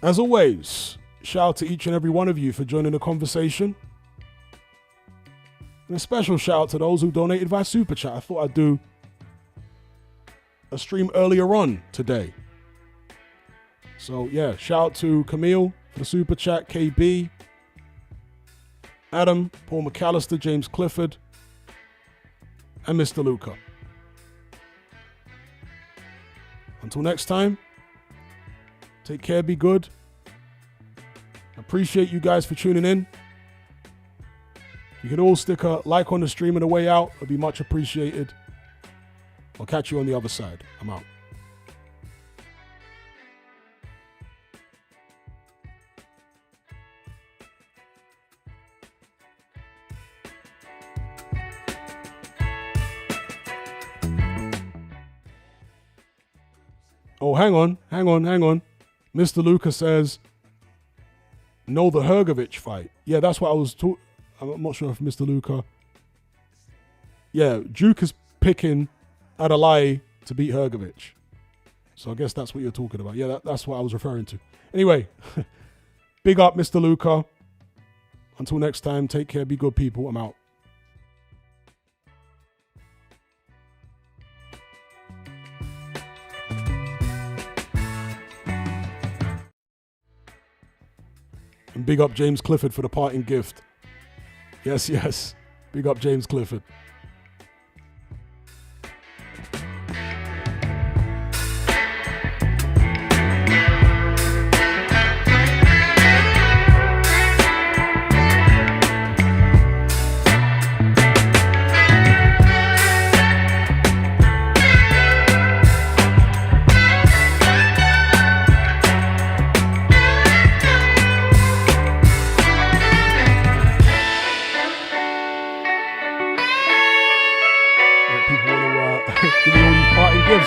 As always, shout out to each and every one of you for joining the conversation. And a special shout out to those who donated via Super Chat. I thought I'd do a stream earlier on today. So yeah, shout out to Camille for the Super Chat, KB, Adam, Paul McAllister, James Clifford, and Mr. Luca. Until next time, take care, be good. Appreciate you guys for tuning in. You can all stick a like on the stream on the way out. It'll be much appreciated. I'll catch you on the other side. I'm out. Oh, hang on. Mr. Luca says, no, the Hergovic fight. Yeah, that's what I was talking. I'm not sure if Mr. Luca. Yeah, Duke is picking Adeleye to beat Hergovic. So I guess that's what you're talking about. Yeah, that's what I was referring to. Anyway, big up, Mr. Luca. Until next time, take care, be good people. I'm out. And big up James Clifford for the parting gift. Yes. Big up James Clifford.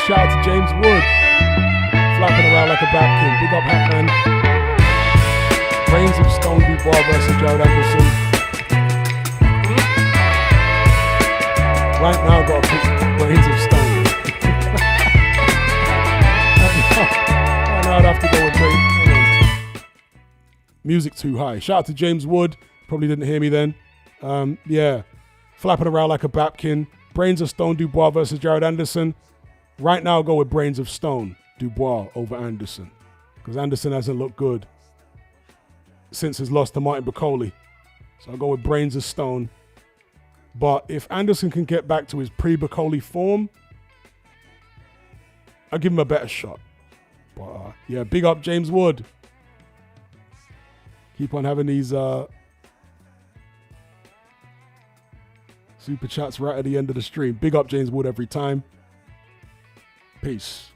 Shout out to James Wood, flapping around like a Batkin. Big up Hatman. Brains of Stone Dubois versus Jared Anderson. Right now, got to pick Brains of Stone. Right now, I'd have to go with Brains. Music too high. Shout out to James Wood. Probably didn't hear me then. Yeah, flapping around like a Batkin. Brains of Stone Dubois versus Jared Anderson. Right now, I'll go with Brains of Stone, Dubois over Anderson. Because Anderson hasn't looked good since his loss to Martin Bacoli. So I'll go with Brains of Stone. But if Anderson can get back to his pre-Bacoli form, I'll give him a better shot. But yeah, big up James Wood. Keep on having these super chats right at the end of the stream. Big up James Wood every time. Peace.